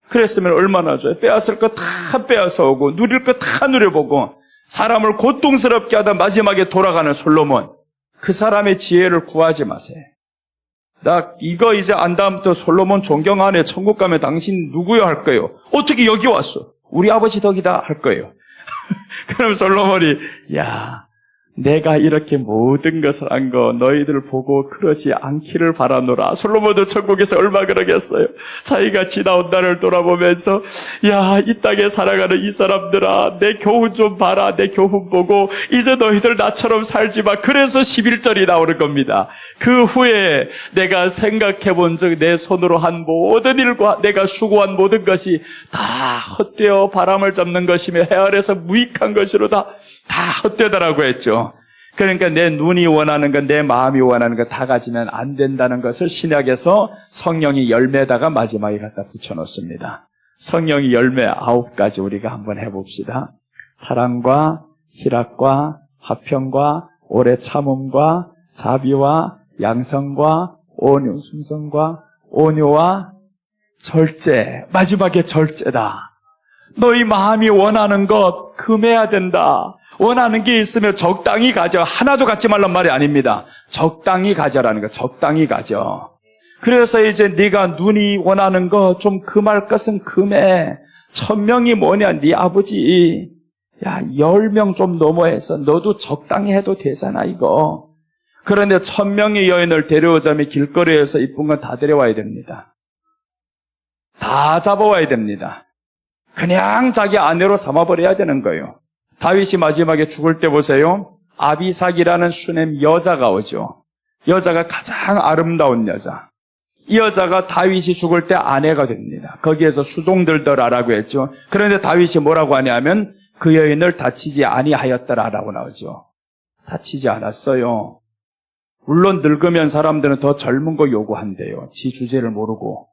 그랬으면 얼마나 좋아요. 빼앗을 거 다 빼앗아 오고 누릴 거 다 누려보고 사람을 고통스럽게 하다 마지막에 돌아가는 솔로몬. 그 사람의 지혜를 구하지 마세요. 나 이거 이제 안 다음부터 솔로몬 존경하네. 천국 가면 당신 누구요 할 거예요. 어떻게 여기 왔어? 우리 아버지 덕이다 할 거예요. 그럼 솔로몬이 야 내가 이렇게 모든 것을 한 거 너희들 보고 그러지 않기를 바라노라. 솔로몬도 천국에서 얼마 그러겠어요. 자기가 지나온 날을 돌아보면서 야, 이 땅에 살아가는 이 사람들아 내 교훈 좀 봐라. 내 교훈 보고 이제 너희들 나처럼 살지 마. 그래서 11절이 나오는 겁니다. 그 후에 내가 생각해 본즉 내 손으로 한 모든 일과 내가 수고한 모든 것이 다 헛되어 바람을 잡는 것이며 해 아래서 무익한 것이로다. 다 헛되다라고 했죠. 그러니까 내 눈이 원하는 것, 내 마음이 원하는 것 다 가지면 안 된다는 것을 신약에서 성령이 열매에다가 마지막에 갖다 붙여놓습니다. 성령이 열매 9가지 우리가 한번 해봅시다. 사랑과 희락과 화평과 오래 참음과 자비와 양성과 온유, 순성과 온유와 절제, 마지막에 절제다. 너희 마음이 원하는 것 금해야 된다. 원하는 게 있으면 적당히 가져. 하나도 갖지 말란 말이 아닙니다. 적당히 가져라는 거, 적당히 가져. 그래서 이제 네가 눈이 원하는 거 좀 금할 것은 금해. 1000명이 뭐냐, 네 아버지. 야, 10명 좀 넘어해서 너도 적당히 해도 되잖아, 이거. 그런데 1000명의 여인을 데려오자면 길거리에서 이쁜 건 다 데려와야 됩니다. 다 잡아와야 됩니다. 그냥 자기 아내로 삼아버려야 되는 거예요. 다윗이 마지막에 죽을 때 보세요. 아비삭이라는 수넴 여자가 오죠. 여자가 가장 아름다운 여자. 이 여자가 다윗이 죽을 때 아내가 됩니다. 거기에서 수종들더라라고 했죠. 그런데 다윗이 뭐라고 하냐면 그 여인을 다치지 아니하였더라라고 나오죠. 다치지 않았어요. 물론 늙으면 사람들은 더 젊은 거 요구한대요. 지 주제를 모르고.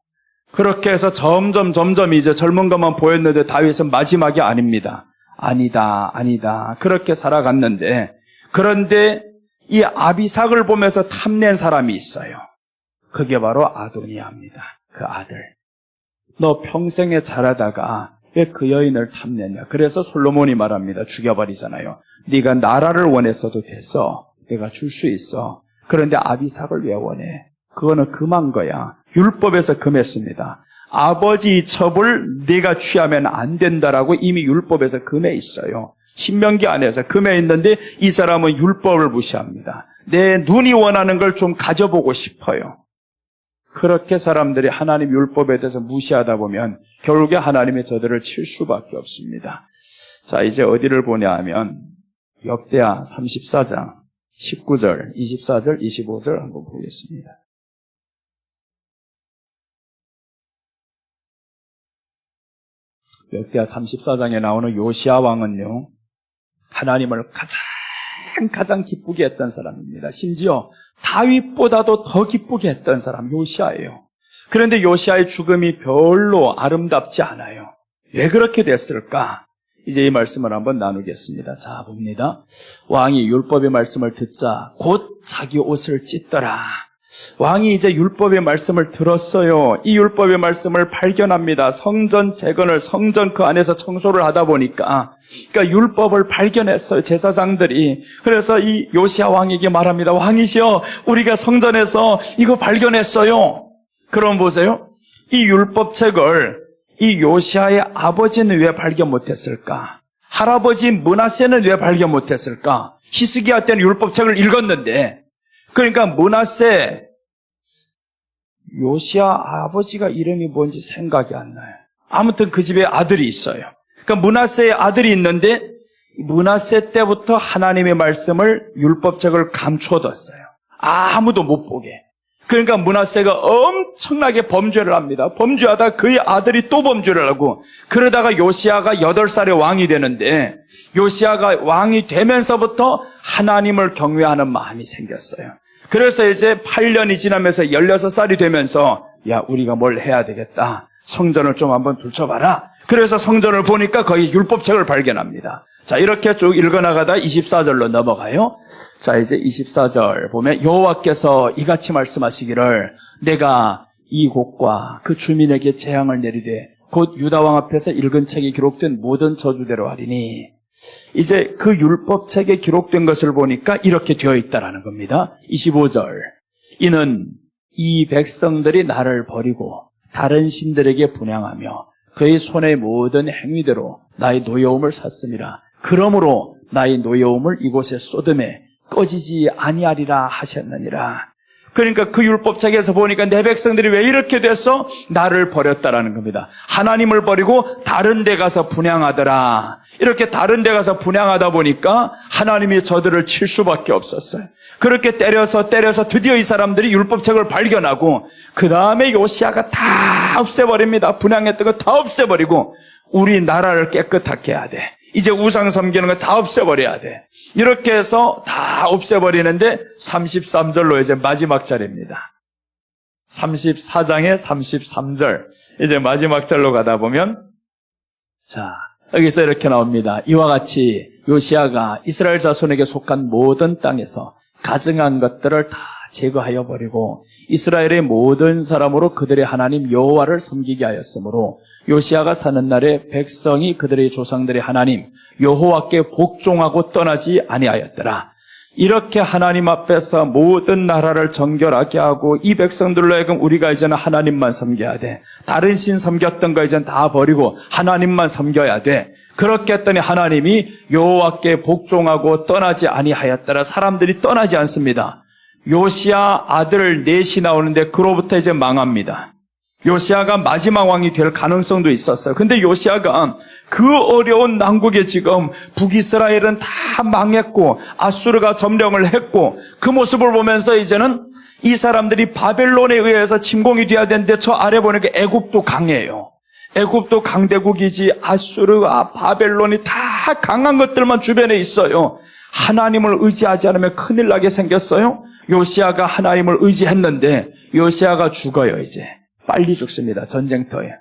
그렇게 해서 점점 이제 젊은 것만 보였는데 다윗은 마지막이 아닙니다. 아니다. 그렇게 살아갔는데, 그런데 이 아비삭을 보면서 탐낸 사람이 있어요. 그게 바로 아도니아입니다. 그 아들. 너 평생에 잘하다가 왜 그 여인을 탐내냐. 그래서 솔로몬이 말합니다. 죽여버리잖아요. 네가 나라를 원했어도 됐어. 내가 줄 수 있어. 그런데 아비삭을 왜 원해? 그거는 금한 거야. 율법에서 금했습니다. 아버지 첩을 네가 취하면 안 된다라고 이미 율법에서 금해 있어요. 신명기 안에서 금해 있는데 이 사람은 율법을 무시합니다. 내 눈이 원하는 걸 좀 가져보고 싶어요. 그렇게 사람들이 하나님 율법에 대해서 무시하다 보면 결국에 하나님의 저들을 칠 수밖에 없습니다. 자, 이제 어디를 보냐 하면 역대하 34장 19절, 24절, 25절 한번 보겠습니다. 역대하 34장에 나오는 요시야 왕은요, 하나님을 가장 기쁘게 했던 사람입니다. 심지어 다윗보다도 더 기쁘게 했던 사람 요시야예요. 그런데 요시야의 죽음이 별로 아름답지 않아요. 왜 그렇게 됐을까? 이제 이 말씀을 한번 나누겠습니다. 자, 봅니다. 왕이 율법의 말씀을 듣자 곧 자기 옷을 찢더라. 왕이 이제 율법의 말씀을 들었어요. 이 율법의 말씀을 발견합니다. 성전 재건을, 성전 그 안에서 청소를 하다 보니까, 그러니까 율법을 발견했어요, 제사장들이. 그래서 이 요시야 왕에게 말합니다. 왕이시여, 우리가 성전에서 이거 발견했어요. 그럼 보세요. 이 율법책을 이 요시야의 아버지는 왜 발견 못했을까? 할아버지 므낫세는 왜 발견 못했을까? 히스기야 때는 율법책을 읽었는데, 그러니까 므낫세, 요시야 아버지가 이름이 뭔지 생각이 안 나요. 아무튼 그 집에 아들이 있어요. 그러니까 므낫세의 아들이 있는데 므낫세 때부터 하나님의 말씀을, 율법책을 감춰뒀어요. 아무도 못 보게. 그러니까 므낫세가 엄청나게 범죄를 합니다. 범죄하다 그의 아들이 또 범죄를 하고, 그러다가 요시야가 8살에 왕이 되는데, 요시야가 왕이 되면서부터 하나님을 경외하는 마음이 생겼어요. 그래서 이제 8년이 지나면서 16살이 되면서, 야, 우리가 뭘 해야 되겠다. 성전을 좀 한번 둘쳐봐라. 그래서 성전을 보니까 거기 율법책을 발견합니다. 자, 이렇게 쭉 읽어나가다 24절로 넘어가요. 자, 이제 24절 보면 여호와께서 이같이 말씀하시기를, 내가 이 곳과 그 주민에게 재앙을 내리되 곧 유다 왕 앞에서 읽은 책에 기록된 모든 저주대로 하리니. 이제 그 율법책에 기록된 것을 보니까 이렇게 되어 있다라는 겁니다. 25절. 이는 이 백성들이 나를 버리고 다른 신들에게 분향하며 그의 손의 모든 행위대로 나의 노여움을 샀음이라. 그러므로 나의 노여움을 이곳에 쏟음에 꺼지지 아니하리라 하셨느니라. 그러니까 그 율법책에서 보니까 내 백성들이 왜 이렇게 됐어? 나를 버렸다라는 겁니다. 하나님을 버리고 다른 데 가서 분향하더라. 이렇게 다른 데 가서 분향하다 보니까 하나님이 저들을 칠 수밖에 없었어요. 그렇게 때려서 드디어 이 사람들이 율법책을 발견하고, 그 다음에 요시야가 다 없애버립니다. 분향했던 거 다 없애버리고 우리 나라를 깨끗하게 해야 돼. 이제 우상 섬기는 거 다 없애버려야 돼. 이렇게 해서 다 없애버리는데 33절로 이제 마지막 절입니다. 34장의 33절. 이제 마지막 절로 가다 보면, 자, 여기서 이렇게 나옵니다. 이와 같이 요시야가 이스라엘 자손에게 속한 모든 땅에서 가증한 것들을 다 제거하여 버리고 이스라엘의 모든 사람으로 그들의 하나님 여호와를 섬기게 하였으므로 요시아가 사는 날에 백성이 그들의 조상들의 하나님 여호와께 복종하고 떠나지 아니하였더라. 이렇게 하나님 앞에서 모든 나라를 정결하게 하고 이 백성들로 하여금 우리가 이제는 하나님만 섬겨야 돼. 다른 신 섬겼던 거 이제는 다 버리고 하나님만 섬겨야 돼. 그렇게 했더니 하나님이 여호와께 복종하고 떠나지 아니하였더라. 사람들이 떠나지 않습니다. 요시아 아들 넷이 나오는데 그로부터 이제 망합니다. 요시아가 마지막 왕이 될 가능성도 있었어요. 근데 요시아가 그 어려운 난국에 지금 북이스라엘은 다 망했고 아수르가 점령을 했고 그 모습을 보면서 이제는 이 사람들이 바벨론에 의해서 침공이 돼야 되는데 저 아래 보니까 애굽도 강해요. 애굽도 강대국이지 아수르와 바벨론이 다 강한 것들만 주변에 있어요. 하나님을 의지하지 않으면 큰일 나게 생겼어요. 요시아가 하나님을 의지했는데 요시아가 죽어요. 이제 빨리 죽습니다. 전쟁터에.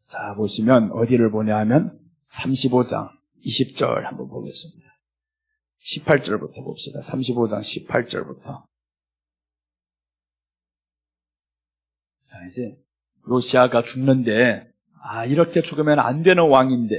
자, 보시면 어디를 보냐 하면 35장 20절 한번 보겠습니다. 18절부터 봅시다. 35장 18절부터. 자, 이제 요시아가 죽는데 이렇게 죽으면 안 되는 왕인데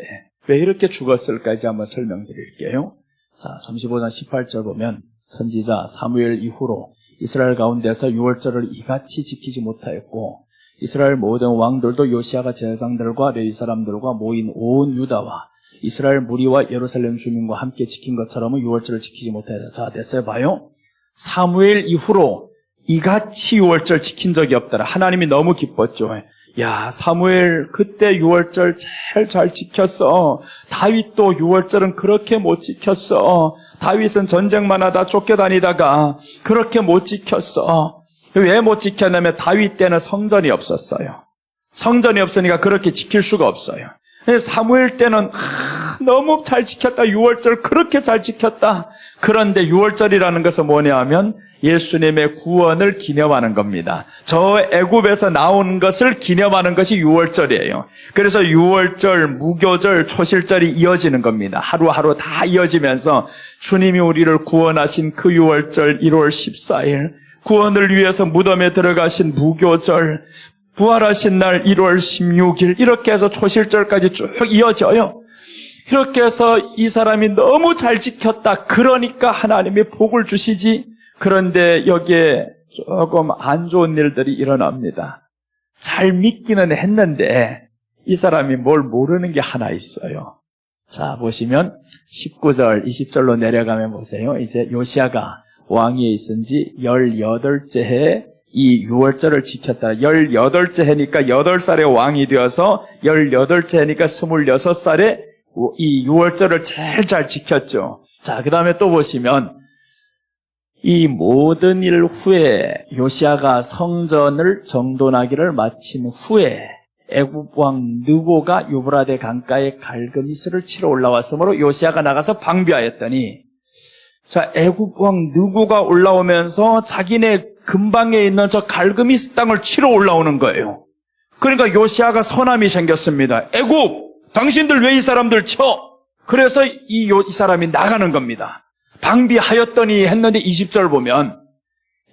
왜 이렇게 죽었을까 이제 한번 설명드릴게요. 자, 35장 18절 보면 선지자 사무엘 이후로 이스라엘 가운데서 유월절을 이같이 지키지 못하였고 이스라엘 모든 왕들도 요시아가 제사장들과 레위 사람들과 모인 온 유다와 이스라엘 무리와 예루살렘 주민과 함께 지킨 것처럼은 유월절을 지키지 못하였다. 자, 됐어요. 봐요. 사무엘 이후로 이같이 유월절 지킨 적이 없더라. 하나님이 너무 기뻤죠. 야, 사무엘 그때 유월절 제일 잘 지켰어. 다윗도 유월절은 그렇게 못 지켰어. 다윗은 전쟁만 하다 쫓겨다니다가 그렇게 못 지켰어. 왜 못 지켰냐면 다윗 때는 성전이 없었어요. 성전이 없으니까 그렇게 지킬 수가 없어요. 사무엘 때는 너무 잘 지켰다. 유월절 그렇게 잘 지켰다. 그런데 유월절이라는 것은 뭐냐 하면 예수님의 구원을 기념하는 겁니다. 저 애굽에서 나온 것을 기념하는 것이 유월절이에요. 그래서 유월절, 무교절, 초실절이 이어지는 겁니다. 하루하루 다 이어지면서 주님이 우리를 구원하신 그 유월절 1월 14일 구원을 위해서 무덤에 들어가신 무교절, 부활하신 날 1월 16일 이렇게 해서 초실절까지 쭉 이어져요. 이렇게 해서 이 사람이 너무 잘 지켰다. 그러니까 하나님이 복을 주시지. 그런데 여기에 조금 안 좋은 일들이 일어납니다. 잘 믿기는 했는데 이 사람이 뭘 모르는 게 하나 있어요. 자, 보시면 19절, 20절로 내려가면 보세요. 이제 요시아가 왕위에 있은 지 18째 해에 이 유월절을 지켰다. 18째 해니까 8살에 왕이 되어서 18째 해니까 26살에 이 유월절을 제일 잘 지켰죠. 자, 그 다음에 또 보시면 이 모든 일 후에 요시아가 성전을 정돈하기를 마친 후에 애굽 왕 느고가 유브라데 강가에 갈그미스를 치러 올라왔으므로 요시아가 나가서 방비하였더니 자, 애굽 왕 느고가 올라오면서 자기네 근방에 있는 저 갈그미스 땅을 치러 올라오는 거예요. 그러니까 요시아가 선함이 생겼습니다. 애굽, 당신들 왜 이 사람들 쳐? 그래서 이 사람이 나가는 겁니다. 방비하였더니 했는데 20절 보면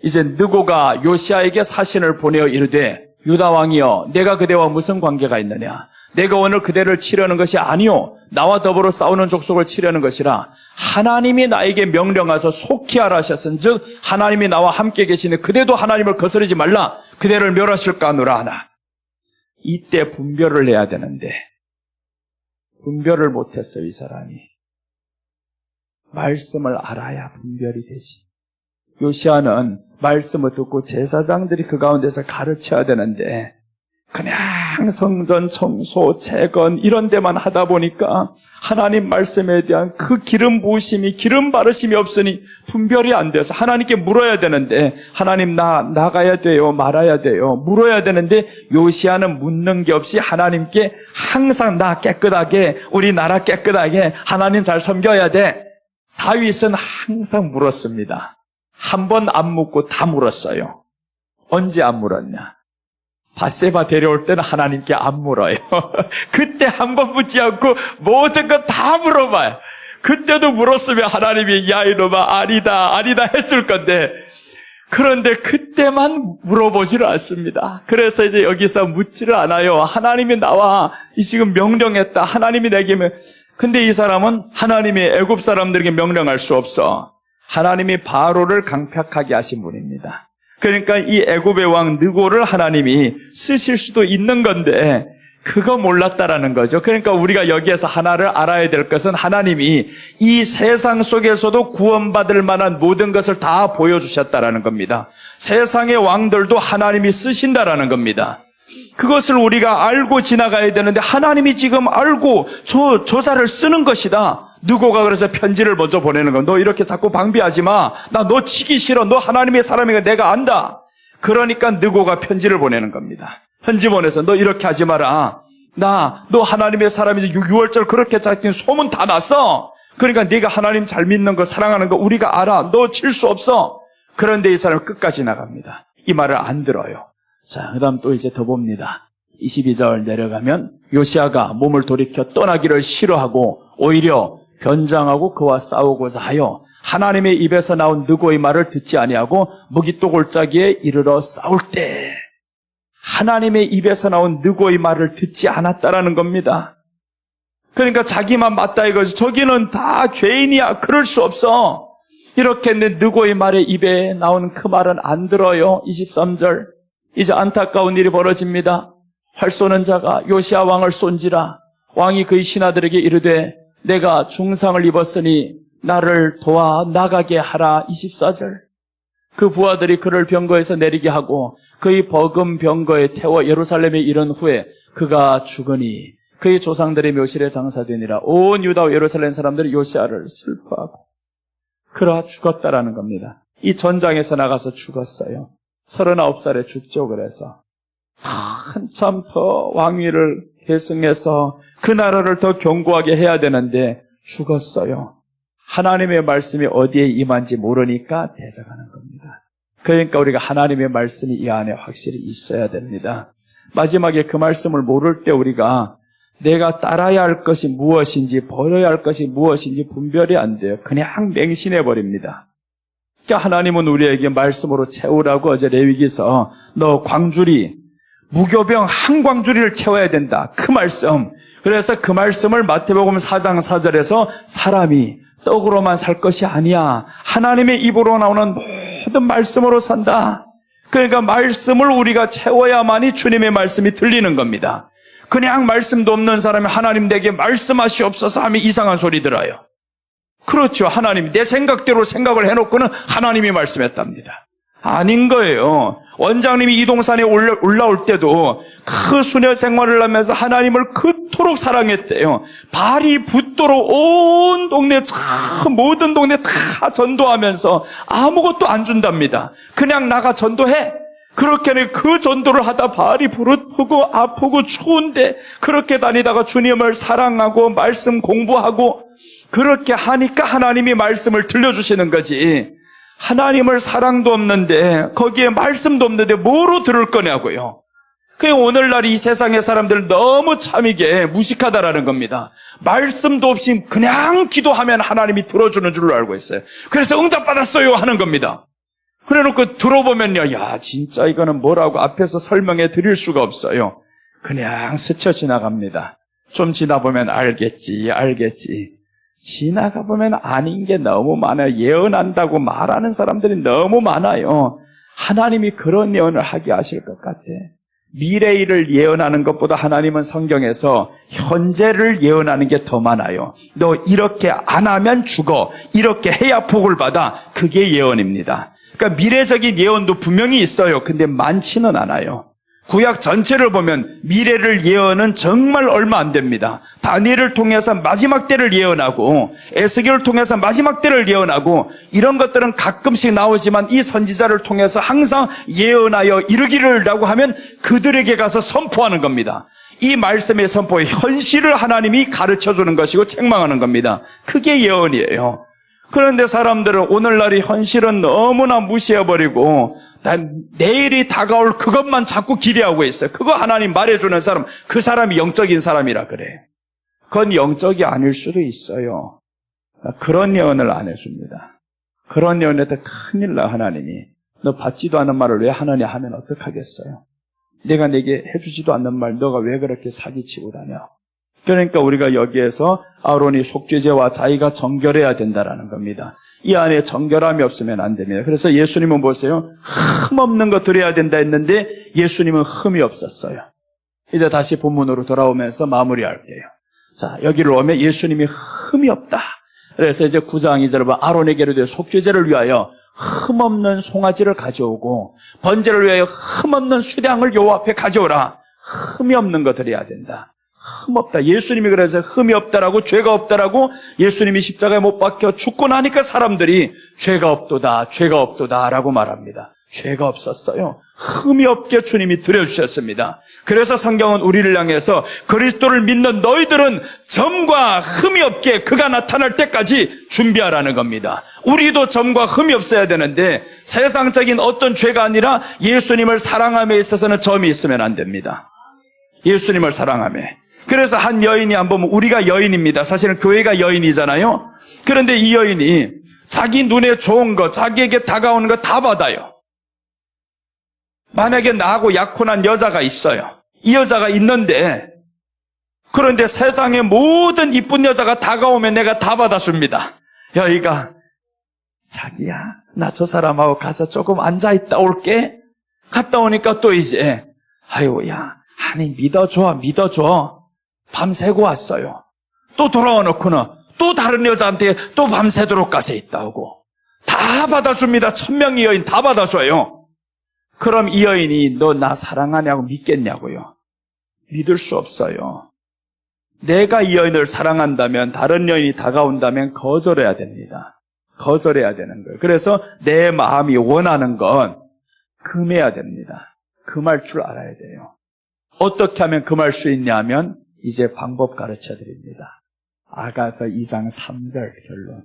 이제 느고가 요시아에게 사신을 보내어 이르되 유다 왕이여 내가 그대와 무슨 관계가 있느냐? 내가 오늘 그대를 치려는 것이 아니요 나와 더불어 싸우는 족속을 치려는 것이라 하나님이 나에게 명령하셔서 속히하라 하셨은즉 하나님이 나와 함께 계시는 그대도 하나님을 거스르지 말라 그대를 멸하실까 하노라 하나. 이때 분별을 해야 되는데 분별을 못했어요. 이 사람이. 말씀을 알아야 분별이 되지. 요시아는 말씀을 듣고 제사장들이 그 가운데서 가르쳐야 되는데 그냥 성전 청소, 재건 이런 데만 하다 보니까 하나님 말씀에 대한 그 기름 부으심이, 기름 바르심이 없으니 분별이 안 돼서 하나님께 물어야 되는데 하나님 나 나가야 돼요, 말아야 돼요, 물어야 되는데 요시아는 묻는 게 없이 하나님께 항상 나 깨끗하게, 우리 나라 깨끗하게, 하나님 잘 섬겨야 돼. 다윗은 항상 물었습니다. 한 번 안 묻고 다 물었어요. 언제 안 물었냐? 밧세바 데려올 때는 하나님께 안 물어요. 그때 한 번 묻지 않고 모든 거 다 물어봐요. 그때도 물었으면 하나님이 야 이놈아 아니다 했을 건데 그런데 그때만 물어보지를 않습니다. 그래서 이제 여기서 묻지를 않아요. 하나님이 나와 지금 명령했다. 하나님이 내게 근데 이 사람은 하나님이 애굽 사람들에게 명령할 수 없어. 하나님이 바로를 강팍하게 하신 분입니다. 그러니까 이 애굽의 왕 느고를 하나님이 쓰실 수도 있는 건데 그거 몰랐다라는 거죠. 그러니까 우리가 여기에서 하나를 알아야 될 것은 하나님이 이 세상 속에서도 구원받을 만한 모든 것을 다 보여주셨다라는 겁니다. 세상의 왕들도 하나님이 쓰신다라는 겁니다. 그것을 우리가 알고 지나가야 되는데 하나님이 지금 알고 저 저자를 쓰는 것이다. 느고가 그래서 편지를 먼저 보내는 거야. 너 이렇게 자꾸 방비하지 마. 나 너 치기 싫어. 너 하나님의 사람이니까 내가 안다. 그러니까 느고가 편지를 보내는 겁니다. 편지 보내서 너 이렇게 하지 마라. 너 하나님의 사람이지. 6월절 그렇게 잡힌 소문 다 났어. 그러니까 네가 하나님 잘 믿는 거 사랑하는 거 우리가 알아. 너 칠 수 없어. 그런데 이 사람은 끝까지 나갑니다. 이 말을 안 들어요. 자, 그 다음 또 이제 더 봅니다. 22절 내려가면 요시아가 몸을 돌이켜 떠나기를 싫어하고 오히려 변장하고 그와 싸우고자 하여 하나님의 입에서 나온 느고의 말을 듣지 아니하고 무기또골짜기에 이르러 싸울 때 하나님의 입에서 나온 느고의 말을 듣지 않았다라는 겁니다. 그러니까 자기만 맞다 이거지. 저기는 다 죄인이야. 그럴 수 없어. 이렇게 했는데 느고의 말에 입에 나온 그 말은 안 들어요. 23절. 이제 안타까운 일이 벌어집니다. 활 쏘는 자가 요시아 왕을 쏜지라. 왕이 그의 신하들에게 이르되 내가 중상을 입었으니 나를 도와 나가게 하라. 24절. 그 부하들이 그를 병거에서 내리게 하고 그의 버금 병거에 태워 예루살렘에 이른 후에 그가 죽으니 그의 조상들의 묘실에 장사되니라. 온 유다와 예루살렘 사람들이 요시아를 슬퍼하고 그러나 죽었다라는 겁니다. 이 전장에서 나가서 죽었어요. 39살에 죽죠. 그래서 한참 더 왕위를 계승해서 그 나라를 더 견고하게 해야 되는데 죽었어요. 하나님의 말씀이 어디에 임한지 모르니까 대적하는 겁니다. 그러니까 우리가 하나님의 말씀이 이 안에 확실히 있어야 됩니다. 마지막에 그 말씀을 모를 때 우리가 내가 따라야 할 것이 무엇인지 버려야 할 것이 무엇인지 분별이 안 돼요. 그냥 맹신해버립니다. 그러니까 하나님은 우리에게 말씀으로 채우라고 어제 레위기서 너 광주리 무교병 한 광주리를 채워야 된다. 그 말씀. 그래서 그 말씀을 마태복음 4장 4절에서 사람이 떡으로만 살 것이 아니야. 하나님의 입으로 나오는 모든 말씀으로 산다. 그러니까 말씀을 우리가 채워야만이 주님의 말씀이 들리는 겁니다. 그냥 말씀도 없는 사람이 하나님 내게 말씀하시옵소서 하면 이상한 소리 들어요. 그렇죠. 하나님 내 생각대로 생각을 해놓고는 하나님이 말씀했답니다. 아닌 거예요. 원장님이 이동산에 올라올 때도 그 수녀 생활을 하면서 하나님을 그토록 사랑했대요. 발이 붓도록 온 동네 모든 동네 다 전도하면서 아무것도 안 준답니다. 그냥 나가 전도해. 그렇게는 그 전도를 하다 발이 부르고 아프고 추운데 그렇게 다니다가 주님을 사랑하고 말씀 공부하고 그렇게 하니까 하나님이 말씀을 들려주시는 거지. 하나님을 사랑도 없는데 거기에 말씀도 없는데 뭐로 들을 거냐고요. 그게 오늘날 이 세상의 사람들 너무 참이게 무식하다라는 겁니다. 말씀도 없이 그냥 기도하면 하나님이 들어주는 줄로 알고 있어요. 그래서 응답받았어요 하는 겁니다. 그래놓고 들어보면요, 야 진짜 이거는 뭐라고 앞에서 설명해 드릴 수가 없어요. 그냥 스쳐 지나갑니다. 좀 지나보면 알겠지. 지나가보면 아닌 게 너무 많아요. 예언한다고 말하는 사람들이 너무 많아요. 하나님이 그런 예언을 하게 하실 것 같아. 미래 일을 예언하는 것보다 하나님은 성경에서 현재를 예언하는 게 더 많아요. 너 이렇게 안 하면 죽어. 이렇게 해야 복을 받아. 그게 예언입니다. 그러니까 미래적인 예언도 분명히 있어요. 근데 많지는 않아요. 구약 전체를 보면 미래를 예언은 정말 얼마 안 됩니다. 다니엘을 통해서 마지막 때를 예언하고 에스겔을 통해서 마지막 때를 예언하고 이런 것들은 가끔씩 나오지만 이 선지자를 통해서 항상 예언하여 이르기를라고 하면 그들에게 가서 선포하는 겁니다. 이 말씀의 선포의 현실을 하나님이 가르쳐주는 것이고 책망하는 겁니다. 그게 예언이에요. 그런데 사람들은 오늘날의 현실은 너무나 무시해버리고 내일이 다가올 그것만 자꾸 기대하고 있어요. 그거 하나님 말해주는 사람, 그 사람이 영적인 사람이라 그래. 그건 영적이 아닐 수도 있어요. 그런 예언을 안 해줍니다. 그런 예언에도 큰일 나 하나님이. 너 받지도 않은 말을 왜 하느냐 하면 어떡하겠어요? 내가 내게 해주지도 않는 말 너가 왜 그렇게 사기치고 다녀? 그러니까 우리가 여기에서 아론이 속죄제와 자기가 정결해야 된다라는 겁니다. 이 안에 정결함이 없으면 안 됩니다. 그래서 예수님은 보세요. 흠 없는 거 드려야 된다 했는데 예수님은 흠이 없었어요. 이제 다시 본문으로 돌아오면서 마무리할게요. 자, 여기를 오면 예수님이 흠이 없다. 그래서 이제 9장 2절에 보면 아론에게로 되 속죄제를 위하여 흠 없는 송아지를 가져오고 번제를 위하여 흠 없는 수량을 여호와 앞에 가져오라. 흠이 없는 거 드려야 된다. 흠 없다. 예수님이 그래서 흠이 없다라고 죄가 없다라고 예수님이 십자가에 못 박혀 죽고 나니까 사람들이 죄가 없도다, 죄가 없도다라고 말합니다. 죄가 없었어요. 흠이 없게 주님이 드려주셨습니다. 그래서 성경은 우리를 향해서 그리스도를 믿는 너희들은 점과 흠이 없게 그가 나타날 때까지 준비하라는 겁니다. 우리도 점과 흠이 없어야 되는데 세상적인 어떤 죄가 아니라 예수님을 사랑함에 있어서는 점이 있으면 안 됩니다. 예수님을 사랑함에. 그래서 한 여인이 한번 보면 우리가 여인입니다. 사실은 교회가 여인이잖아요. 그런데 이 여인이 자기 눈에 좋은 거, 자기에게 다가오는 거 다 받아요. 만약에 나하고 약혼한 여자가 있어요. 이 여자가 있는데 그런데 세상의 모든 이쁜 여자가 다가오면 내가 다 받아줍니다. 여기가 자기야 나 저 사람하고 가서 조금 앉아있다 올게. 갔다 오니까 또 이제 아유야 아니 믿어줘. 밤새고 왔어요. 또 돌아와놓고는 또 다른 여자한테 또 밤새도록 가서 있다 오고 다 받아줍니다. 1000명의 여인 다 받아줘요. 그럼 이 여인이 너 나 사랑하냐고 믿겠냐고요? 믿을 수 없어요. 내가 이 여인을 사랑한다면 다른 여인이 다가온다면 거절해야 됩니다. 거절해야 되는 거예요. 그래서 내 마음이 원하는 건 금해야 됩니다. 금할 줄 알아야 돼요. 어떻게 하면 금할 수 있냐면 이제 방법 가르쳐 드립니다. 아가서 2장 3절 결론.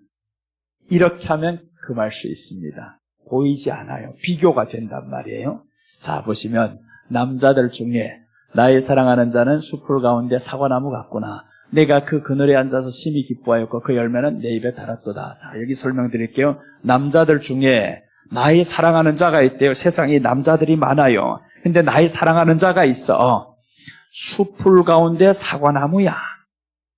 이렇게 하면 금할 수 있습니다. 보이지 않아요. 비교가 된단 말이에요. 자, 보시면 남자들 중에 나의 사랑하는 자는 숲풀 가운데 사과나무 같구나. 내가 그 그늘에 앉아서 심히 기뻐하였고 그 열매는 내 입에 달았도다. 자, 여기 설명드릴게요. 남자들 중에 나의 사랑하는 자가 있대요. 세상에 남자들이 많아요. 근데 나의 사랑하는 자가 있어. 숲풀 가운데 사과나무야.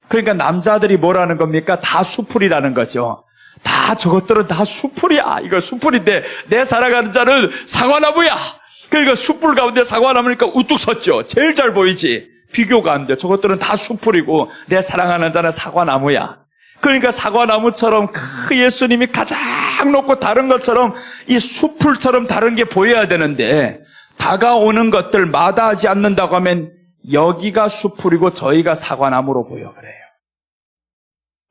그러니까 남자들이 뭐라는 겁니까? 다 숲풀이라는 거죠. 다 저것들은 다 숲풀이야. 이거 숲풀인데 내 사랑하는 자는 사과나무야. 그러니까 숲풀 가운데 사과나무니까 우뚝 섰죠. 제일 잘 보이지. 비교가 안 돼. 저것들은 다 숲풀이고 내 사랑하는 자는 사과나무야. 그러니까 사과나무처럼 그 예수님이 가장 높고 다른 것처럼 이 숲풀처럼 다른 게 보여야 되는데 다가오는 것들 마다하지 않는다고 하면 여기가 숲풀이고 저희가 사과나무로 보여 그래요.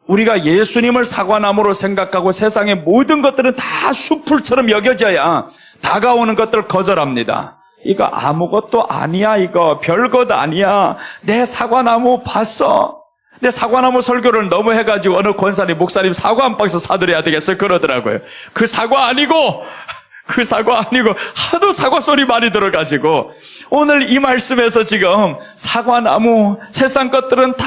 우리가 예수님을 사과나무로 생각하고 세상의 모든 것들은 다 숲풀처럼 여겨져야 다가오는 것들을 거절합니다. 이거 아무것도 아니야. 이거 별것 아니야. 내 사과나무 봤어. 내 사과나무 설교를 너무 해가지고 어느 권사님, 목사님 사과 한 박스 사드려야 되겠어요. 그러더라고요. 그 사과 아니고 하도 사과 소리 많이 들어가지고 오늘 이 말씀에서 지금 사과나무 세상 것들은 다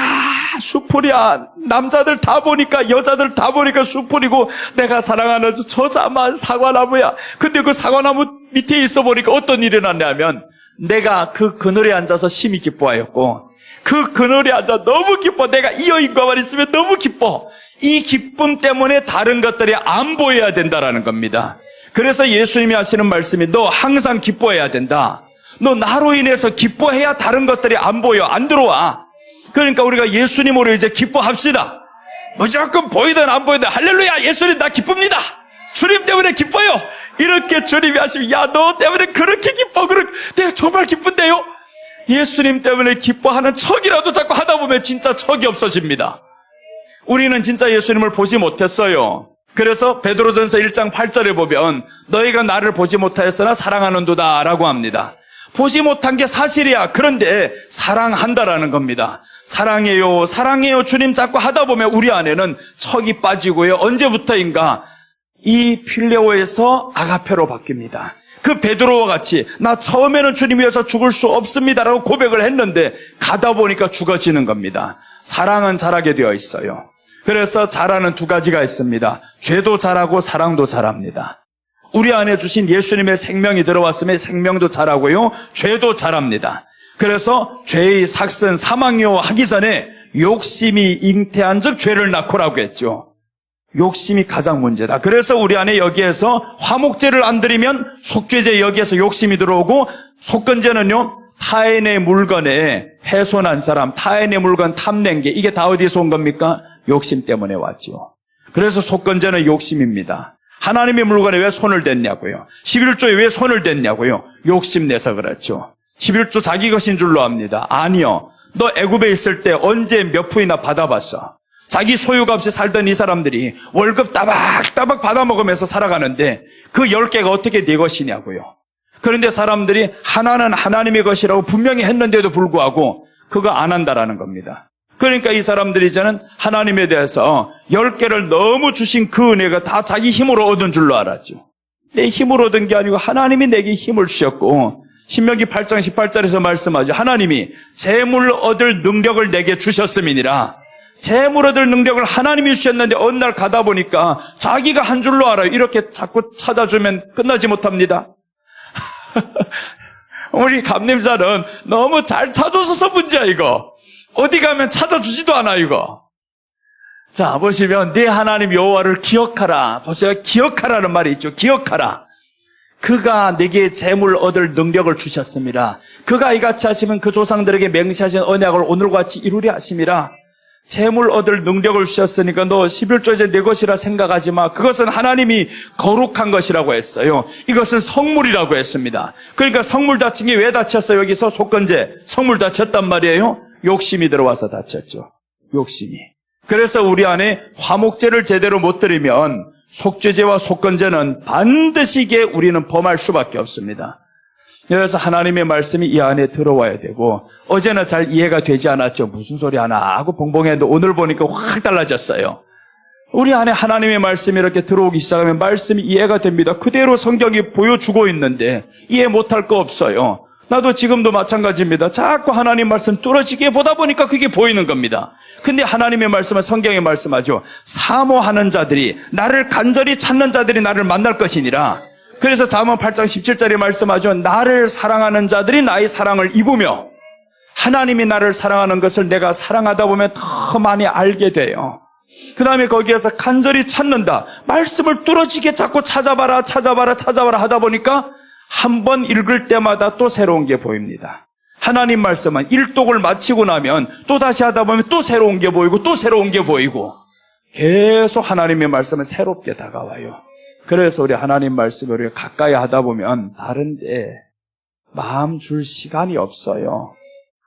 숲풀이야. 남자들 다 보니까 여자들 다 보니까 숲풀이고 내가 사랑하는 저자만 사과나무야. 근데 그 사과나무 밑에 있어 보니까 어떤 일이 났냐면 내가 그 그늘에 앉아서 심히 기뻐하였고 그 그늘에 앉아 너무 기뻐. 내가 이 여인과만 있으면 너무 기뻐. 이 기쁨 때문에 다른 것들이 안 보여야 된다라는 겁니다. 그래서 예수님이 하시는 말씀이 너 항상 기뻐해야 된다. 너 나로 인해서 기뻐해야 다른 것들이 안 보여, 안 들어와. 그러니까 우리가 예수님으로 이제 기뻐합시다. 무조건 보이든 안 보이든 할렐루야 예수님 나 기쁩니다. 주님 때문에 기뻐요. 이렇게 주님이 하시면 야 너 때문에 그렇게 기뻐. 내가 정말 기쁜데요. 예수님 때문에 기뻐하는 척이라도 자꾸 하다 보면 진짜 척이 없어집니다. 우리는 진짜 예수님을 보지 못했어요. 그래서 베드로전서 1장 8절에 보면 너희가 나를 보지 못하였으나 사랑하는도다 라고 합니다. 보지 못한 게 사실이야. 그런데 사랑한다라는 겁니다. 사랑해요 주님 자꾸 하다 보면 우리 안에는 척이 빠지고요. 언제부터인가 이 필레오에서 아가페로 바뀝니다. 그 베드로와 같이 나 처음에는 주님 위해서 죽을 수 없습니다라고 고백을 했는데 가다 보니까 죽어지는 겁니다. 사랑은 잘하게 되어 있어요. 그래서 잘하는 두 가지가 있습니다. 죄도 잘하고 사랑도 잘합니다. 우리 안에 주신 예수님의 생명이 들어왔으면 생명도 자라고요, 죄도 자랍니다. 그래서 죄의 삭선 사망이요 하기 전에 욕심이 잉태한 즉 죄를 낳고라고 했죠. 욕심이 가장 문제다. 그래서 우리 안에 여기에서 화목제를 안 드리면 속죄제 여기에서 욕심이 들어오고, 속건제는요 타인의 물건에 훼손한 사람, 타인의 물건 탐낸 게 이게 다 어디서 온 겁니까? 욕심 때문에 왔죠. 그래서 속건제는 욕심입니다. 하나님의 물건에 왜 손을 댔냐고요? 11조에 왜 손을 댔냐고요? 욕심내서 그렇죠. 11조 자기 것인 줄로 압니다. 아니요. 너 애굽에 있을 때 언제 몇 푼이나 받아봤어? 자기 소유가 없이 살던 이 사람들이 월급 따박따박 받아먹으면서 살아가는데 그 10개가 어떻게 네 것이냐고요. 그런데 사람들이 하나는 하나님의 것이라고 분명히 했는데도 불구하고 그거 안 한다라는 겁니다. 그러니까 이 사람들이 이제는 하나님에 대해서 10개를 너무 주신 그 은혜가 다 자기 힘으로 얻은 줄로 알았죠. 내 힘으로 얻은 게 아니고 하나님이 내게 힘을 주셨고, 신명기 8장 18절에서 말씀하죠. 하나님이 재물 얻을 능력을 내게 주셨음이니라. 재물 얻을 능력을 하나님이 주셨는데 어느 날 가다 보니까 자기가 한 줄로 알아요. 이렇게 자꾸 찾아주면 끝나지 못합니다. 우리 감림자는 너무 잘 찾아줘서 문제야 이거. 어디 가면 찾아주지도 않아 이거. 자 보시면 네 하나님 여호와를 기억하라. 보세요. 기억하라는 말이 있죠. 기억하라. 그가 내게 재물 얻을 능력을 주셨습니다. 그가 이같이 하시면 그 조상들에게 맹세하신 언약을 오늘과 같이 이루리 하심이라. 재물 얻을 능력을 주셨으니까 너 11조 이제 내 것이라 생각하지 마. 그것은 하나님이 거룩한 것이라고 했어요. 이것은 성물이라고 했습니다. 그러니까 성물 다친 게 왜 다쳤어요? 여기서 속건제 성물 다쳤단 말이에요. 욕심이 들어와서 다쳤죠. 욕심이. 그래서 우리 안에 화목제를 제대로 못 드리면 속죄제와 속건제는 반드시 우리는 범할 수밖에 없습니다. 그래서 하나님의 말씀이 이 안에 들어와야 되고, 어제는 잘 이해가 되지 않았죠. 무슨 소리 하나 하고 봉봉해도 오늘 보니까 확 달라졌어요. 우리 안에 하나님의 말씀이 이렇게 들어오기 시작하면 말씀이 이해가 됩니다. 그대로 성경이 보여주고 있는데 이해 못할 거 없어요. 나도 지금도 마찬가지입니다. 자꾸 하나님 말씀 뚫어지게 보다 보니까 그게 보이는 겁니다. 근데 하나님의 말씀은 성경에 말씀하죠. 사모하는 자들이, 나를 간절히 찾는 자들이 나를 만날 것이니라. 그래서 잠언 8장 17절에 말씀하죠. 나를 사랑하는 자들이 나의 사랑을 입으며, 하나님이 나를 사랑하는 것을 내가 사랑하다 보면 더 많이 알게 돼요. 그 다음에 거기에서 간절히 찾는다. 말씀을 뚫어지게 자꾸 찾아봐라 하다 보니까 한 번 읽을 때마다 또 새로운 게 보입니다. 하나님 말씀은 일독을 마치고 나면 또 다시 하다 보면 또 새로운 게 보이고 또 새로운 게 보이고, 계속 하나님의 말씀은 새롭게 다가와요. 그래서 우리 하나님 말씀을 우리가 가까이 하다 보면 다른데 마음 줄 시간이 없어요.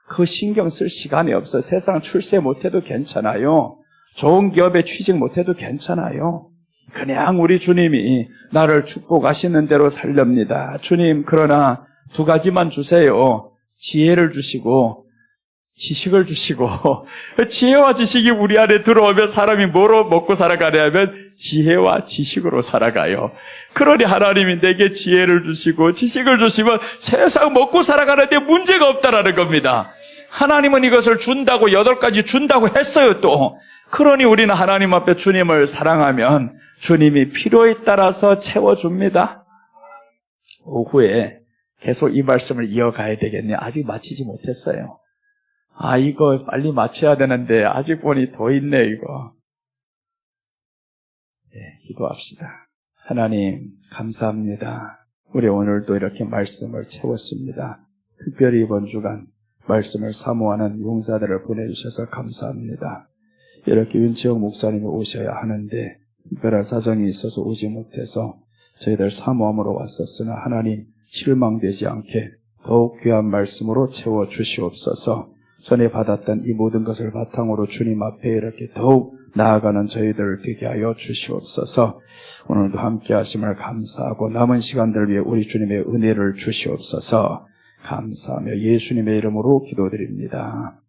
그 신경 쓸 시간이 없어요. 세상 출세 못해도 괜찮아요. 좋은 기업에 취직 못해도 괜찮아요. 그냥 우리 주님이 나를 축복하시는 대로 살렵니다. 주님, 그러나 두 가지만 주세요. 지혜를 주시고 지식을 주시고. 지혜와 지식이 우리 안에 들어오면 사람이 뭐로 먹고 살아가냐면 지혜와 지식으로 살아가요. 그러니 하나님이 내게 지혜를 주시고 지식을 주시면 세상 먹고 살아가는데 문제가 없다라는 겁니다. 하나님은 이것을 준다고 8가지 준다고 했어요 또. 그러니 우리는 하나님 앞에 주님을 사랑하면 주님이 필요에 따라서 채워줍니다. 오후에 계속 이 말씀을 이어가야 되겠네요. 아직 마치지 못했어요. 이거 빨리 마쳐야 되는데 아직 보니 더 있네 이거. 기도합시다. 하나님 감사합니다. 우리 오늘도 이렇게 말씀을 채웠습니다. 특별히 이번 주간 말씀을 사모하는 용사들을 보내주셔서 감사합니다. 이렇게 윤치영 목사님이 오셔야 하는데 특별한 사정이 있어서 오지 못해서 저희들 사모함으로 왔었으나 하나님 실망되지 않게 더욱 귀한 말씀으로 채워주시옵소서. 전에 받았던 이 모든 것을 바탕으로 주님 앞에 이렇게 더욱 나아가는 저희들 되게 하여 주시옵소서. 오늘도 함께 하심을 감사하고 남은 시간들 위해 우리 주님의 은혜를 주시옵소서. 감사하며 예수님의 이름으로 기도드립니다.